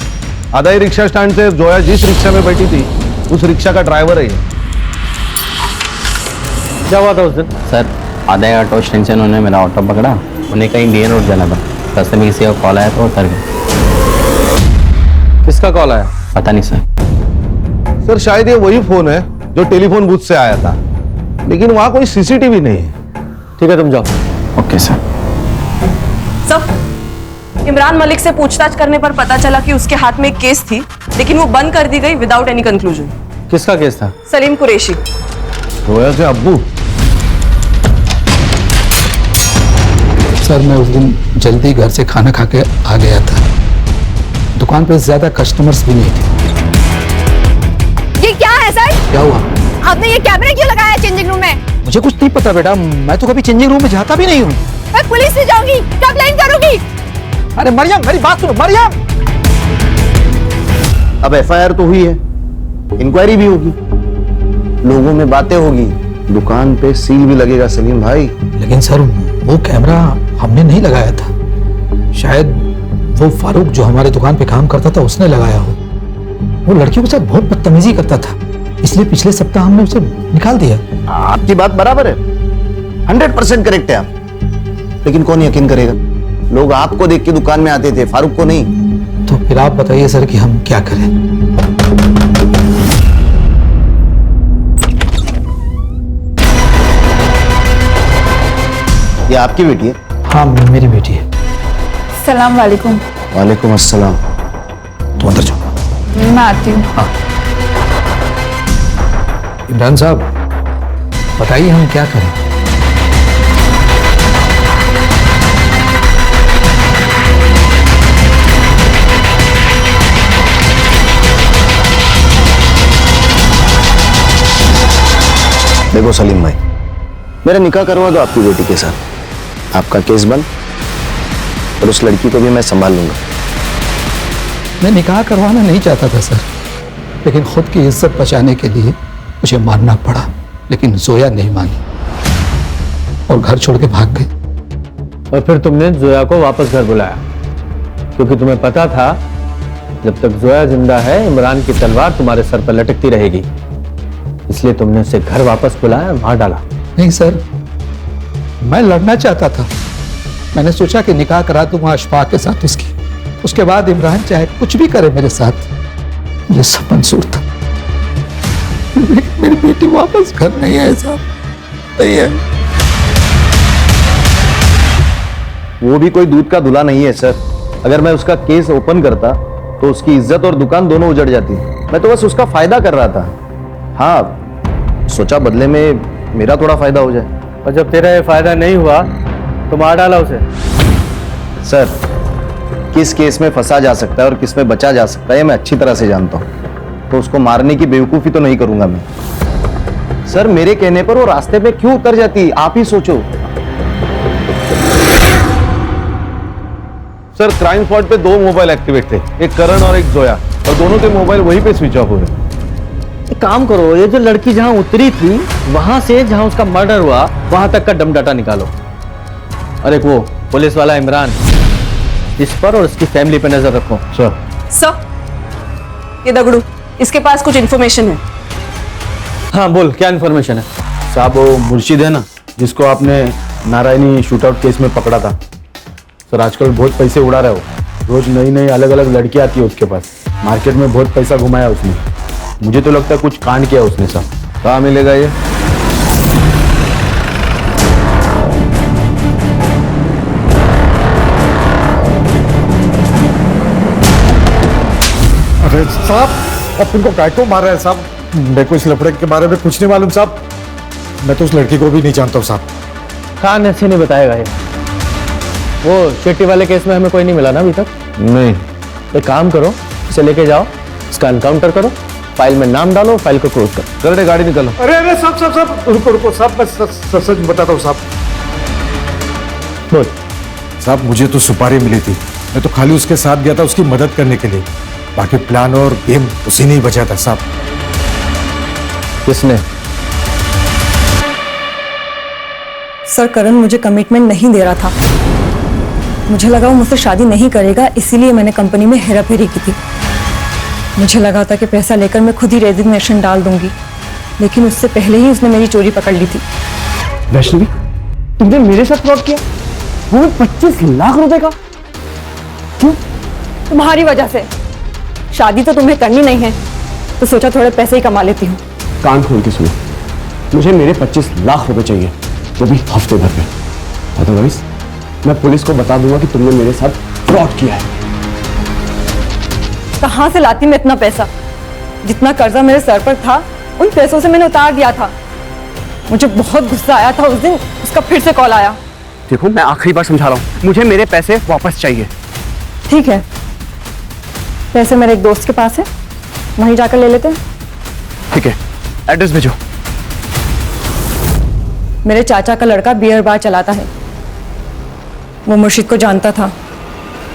आदाई रिक्शा स्टैंड से जोया जिस रिक्शा में बैठी थी उस रिक्शा का ड्राइवर है ये। क्या हुआ था उस दिन? सर आधा ऑटो स्टैंड से उन्होंने मेरा ऑटो पकड़ा, उन्हें कहीं डीएन रोड जाना था, रास्ते में किसी का कॉल आया तो उतर गए। किसका कॉल आया? पता नहीं सर। सर शायद ये वही फोन है जो टेलीफोन बूथ से आया था, लेकिन वहां कोई सीसीटीवी नहीं है। ठीक है तुम जाओ। Okay sir. Sir, Imran Malik से पूछताछ करने पर पता चला कि उसके हाथ में एक केस थी, लेकिन वो बंद कर दी गई विदाउट एनी कंक्लूजन। किसका केस था? सलीम कुरैशी। जोया से अब्बू? सर मैं उस दिन जल्दी घर से खाना खा के आ गया था, दुकान पे ज्यादा कस्टमर्स भी नहीं थे। ये क्या है सर? क्या हुआ? आपने ये कैमरा क्यों लगाया चेंजिंग रूम में? मुझे कुछ नहीं पता बेटा, मैं तो कभी चेंजिंग रूम में जाता भी नहीं हूँ। मैं पुलिस से जाऊंगी, कंप्लेंट करूंगी। अरे मरियम मेरी बात सुनो मरियम। अब एफआईआर तो हुई है, इंक्वायरी भी होगी, लोगों में बातें होगी, दुकान पे सील भी लगेगा सलीम भाई। लेकिन सर वो कैमरा हमने नहीं लगाया था, शायद वो फारूक जो हमारे दुकान पे काम करता था उसने लगाया हो। वो लड़कियों के साथ बहुत बदतमीजी करता था, इसलिए पिछले सप्ताह हमने उसे निकाल दिया। आपकी बात बराबर है, 100% करेक्ट है आप, लेकिन कौन यकीन करेगा? लोग आपको देख के दुकान में आते थे, फारूक को नहीं। तो फिर आप बताइए सर कि हम क्या करें? ये आपकी बेटी है? हाँ मेरी बेटी है। सलाम वालेकुम। वालेकुम अस्सलाम। तो अंदर जाओ। मैं आती हूँ। हाँ। इमरान साहब बताइए हम क्या करें? देखो सलीम भाई, मेरा निकाह करवा दो आपकी बेटी के साथ, आपका केस बंद, और उस लड़की को भी मैं संभाल लूंगा। मैं निकाह करवाना नहीं चाहता था सर, लेकिन खुद की इज्जत बचाने के लिए मुझे मानना पड़ा, लेकिन जोया नहीं मानी और घर छोड़ के भाग गई। और फिर तुमने जोया को वापस घर बुलाया, क्योंकि तुम्हें पता था जब तक जोया जिंदा है इमरान की तलवार तुम्हारे सर पर लटकती रहेगी, इसलिए तुमने उसे घर वापस बुलाया, मार डाला। नहीं सर, मैं लड़ना चाहता था, मैंने सोचा कि निकाह करा दूंगा अशफाक के साथ उसके बाद इमरान चाहे कुछ भी करे मेरे साथ, मुझे सब मंजूर था। मेरी बेटी वापस घर नहीं है साहब, नहीं है। वो भी कोई दूध का धुला नहीं है सर। अगर मैं उसका केस ओपन करता तो उसकी इज्जत और दुकान दोनों उजड़ जाती। मैं तो बस उसका फायदा कर रहा था। हाँ, सोचा बदले में मेरा थोड़ा फायदा हो जाए। और जब तेरा ये फायदा नहीं हुआ तो मार डाला उसे। सर, किस केस में फंसा जा सकता है और किस में बचा जा सकता है मैं अच्छी तरह से जानता हूँ, तो उसको मारने की बेवकूफी तो नहीं करूंगा मैं। सर, मेरे कहने पर वो रास्ते पे क्यों उतर जाती, आप ही सोचो। सर, क्राइम स्पॉट पे 2 मोबाइल एक्टिवेट थे, एक करण और एक जोया, और दोनों के मोबाइल वहीं पे स्विच ऑफ हुए। एक काम करो, ये जो लड़की जहां उतरी थी वहां से जहां उसका मर्डर हुआ वहां तक का डम डाटा निकालो। और एक वो पुलिस वाला इमरान, इस पर और उसकी फैमिली पे नजर रखो। सर। सर, ये दगड़ू, इसके पास कुछ इन्फॉर्मेशन है। हाँ बोल, क्या इन्फॉर्मेशन है? साहब, वो मुर्शिद है ना जिसको आपने नारायणी शूटआउट केस में पकड़ा था, सर आजकल बहुत पैसे उड़ा रहा है वो। रोज नई नई अलग अलग लड़कियां आती है उसके पास, मार्केट में बहुत पैसा घुमाया उसने। मुझे तो लगता है कुछ कांड किया उसने। सर, कहाँ मिलेगा ये? अरे साहब, अब इनको काय को मार रहे हैं साहब? मेरे को इस लफड़े के बारे में कुछ नहीं मालूम साहब। मैं तो उस लड़की को भी नहीं जानता हूँ साहब। कान ऐसे नहीं बताएगा ये। वो शेट्टी वाले केस में हमें कोई नहीं मिला ना अभी तक? नहीं। एक काम करो, इसे लेके जाओ, इसका एनकाउंटर करो, फाइल में नाम डालो, फाइल को क्लोज करो। करने गाड़ी निकालो। अरे अरे साहब रुको रुको साहब, मैं सच बताता हूँ साहब। बोल। साहब मुझे तो सुपारी मिली थी, मैं तो खाली उसके साथ गया था उसकी मदद करने के लिए। बाकी प्लान और गेम उसी ने ही बचा था साहब। किसने? सर करण मुझे कमिटमेंट नहीं दे रहा था। मुझे लगा वो मुझसे शादी नहीं करेगा, इसीलिए मैंने कंपनी में हेराफेरी की थी। मुझे लगा था कि पैसा लेकर मैं खुद ही रेजिग्नेशन डाल दूंगी, लेकिन उससे पहले ही उसने मेरी चोरी पकड़ ली थी। वैष्णवी, तुमने मेरे साथ फ्रॉड किया, वो 25 लाख रुपए का। क्यों? तुम्हारी वजह से। शादी तो तुम्हें करनी नहीं है, तो सोचा थोड़े पैसे ही कमा लेती हूँ। कान खोल के सुनो, मुझे मेरे 25 लाख रुपए चाहिए, वो भी हफ्ते भर में। अदरवाइज मैं पुलिस को बता दूंगा कि तुमने मेरे साथ फ्रॉड किया है। कहाँ से लाती मैं इतना पैसा? जितना कर्जा मेरे सर पर था, उन पैसों से मैंने उतार दिया था। मुझे बहुत गुस्सा आया था उस दिन, उसका फिर से कॉल आया। देखो मैं आखिरी बार समझा रहा हूँ, मुझे मेरे पैसे वापस चाहिए। ठीक है, पैसे मेरे एक दोस्त के पास है, वहीं जाकर ले लेते हैं। ठीक है, एड्रेस भेजो। मेरे चाचा का लड़का बियर बार चलाता है, वो मुर्शिद को जानता था।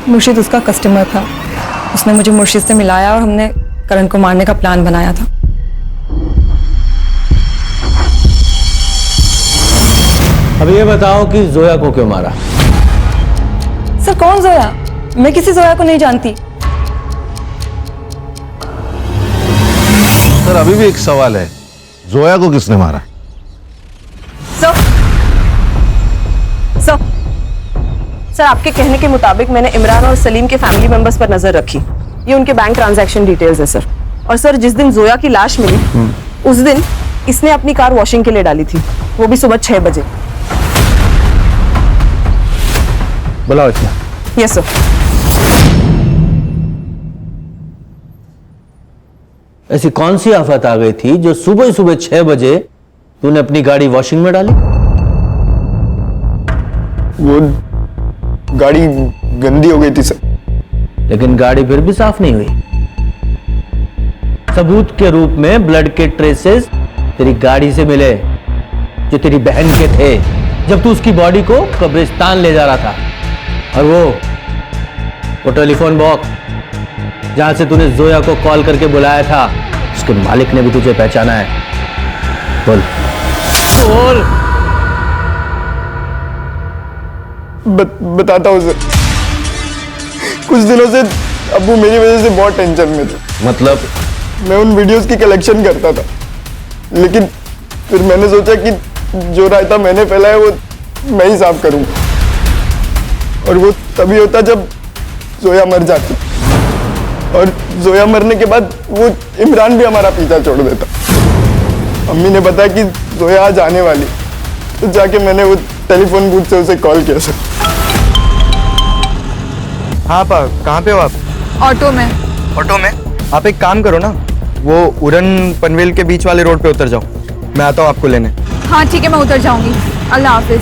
मुर्शिद उसका कस्टमर था। उसने मुझे मुर्शिद से मिलाया और हमने करण को मारने का प्लान बनाया था। अब ये बताओ कि जोया को क्यों मारा? सर कौन जोया? मैं किसी जोया को नहीं जानती। सर अभी भी एक सवाल है, जोया को किसने मारा? सर आपके कहने के मुताबिक मैंने इमरान और सलीम के फैमिली मेंबर्स पर नजर रखी। ये उनके बैंक ट्रांजैक्शन डिटेल्स है सर। और सर जिस दिन जोया की लाश मिली, उस दिन इसने अपनी कार वॉशिंग के लिए डाली थी, वो भी सुबह 6 बजे। बुलाओ इसमें। Yes sir. ऐसी कौन सी आफत आ गई थी जो सुबह सुबह 6 बजे तूने अपनी गाड़ी वॉशिंग में डाली? वो गाड़ी गंदी हो गई थी सर। लेकिन गाड़ी फिर भी साफ नहीं हुई। सबूत के रूप में ब्लड के ट्रेसेस तेरी गाड़ी से मिले, जो तेरी बहन के थे, जब तू उसकी बॉडी को कब्रिस्तान ले जा रहा था। और वो टेलीफोन बॉक्स जहां से तूने जोया को कॉल करके बुलाया था, उसके मालिक ने भी तुझे पहचाना है। बोल बोल। बताता हूँ सर। कुछ दिनों से अब्बू मेरी वजह से बहुत टेंशन में थे। मतलब? मैं उन वीडियोस की कलेक्शन करता था, लेकिन फिर मैंने सोचा कि जो रायता मैंने फैलाया वो मैं ही साफ करूंगा। और वो तभी होता जब जोया मर जाती, और जोया मरने के बाद वो इमरान भी हमारा पीछा छोड़ देता। अम्मी ने बताया कि जोया आज आने वाली, तो जाके मैंने वो टेलीफोन बूथ से उसे कॉल किया सर। हाँ पा, कहाँ पे हो आप? ऑटो में। ऑटो में? आप एक काम करो ना, वो उड़न पनवेल के बीच वाले रोड पे उतर जाओ, मैं आता हूँ आपको लेने। हाँ ठीक है, मैं उतर जाऊंगी। अल्लाह हाफिज।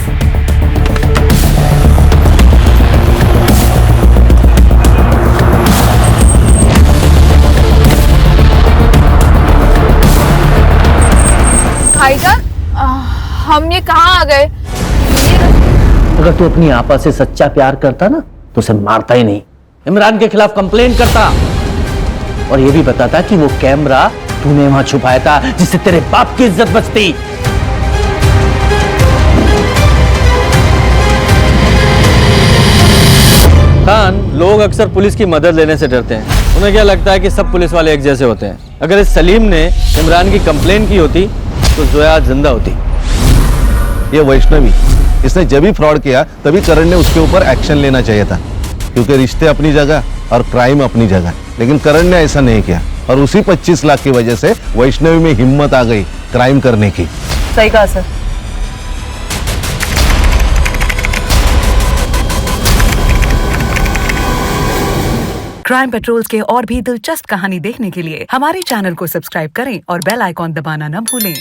भाईजान, हम ये कहाँ आ गए? अगर तू अपनी आपा से सच्चा प्यार करता ना तो उसे मारता ही नहीं, इमरान के खिलाफ कंप्लेंट करता, और ये भी बताता कि वो कैमरा तूने वहां छुपाया था जिससे तेरे बाप की इज्जत बचती। खान, लोग अक्सर पुलिस की मदद लेने से डरते हैं। उन्हें क्या लगता है कि सब पुलिस वाले एक जैसे होते हैं। अगर इस सलीम ने इमरान की कंप्लेंट की होती तो जोया जिंदा होती। ये वैष्णवी, इसने जब भी फ्रॉड किया तभी करण ने उसके ऊपर एक्शन लेना चाहिए था, क्योंकि रिश्ते अपनी जगह और क्राइम अपनी जगह। लेकिन करण ने ऐसा नहीं किया, और उसी 25 लाख की वजह से वैष्णवी में हिम्मत आ गई क्राइम करने की। सही कहा सर। क्राइम पेट्रोल्स के और भी दिलचस्प कहानी देखने के लिए हमारे चैनल को सब्सक्राइब करें और बेल आइकॉन दबाना न भूलें।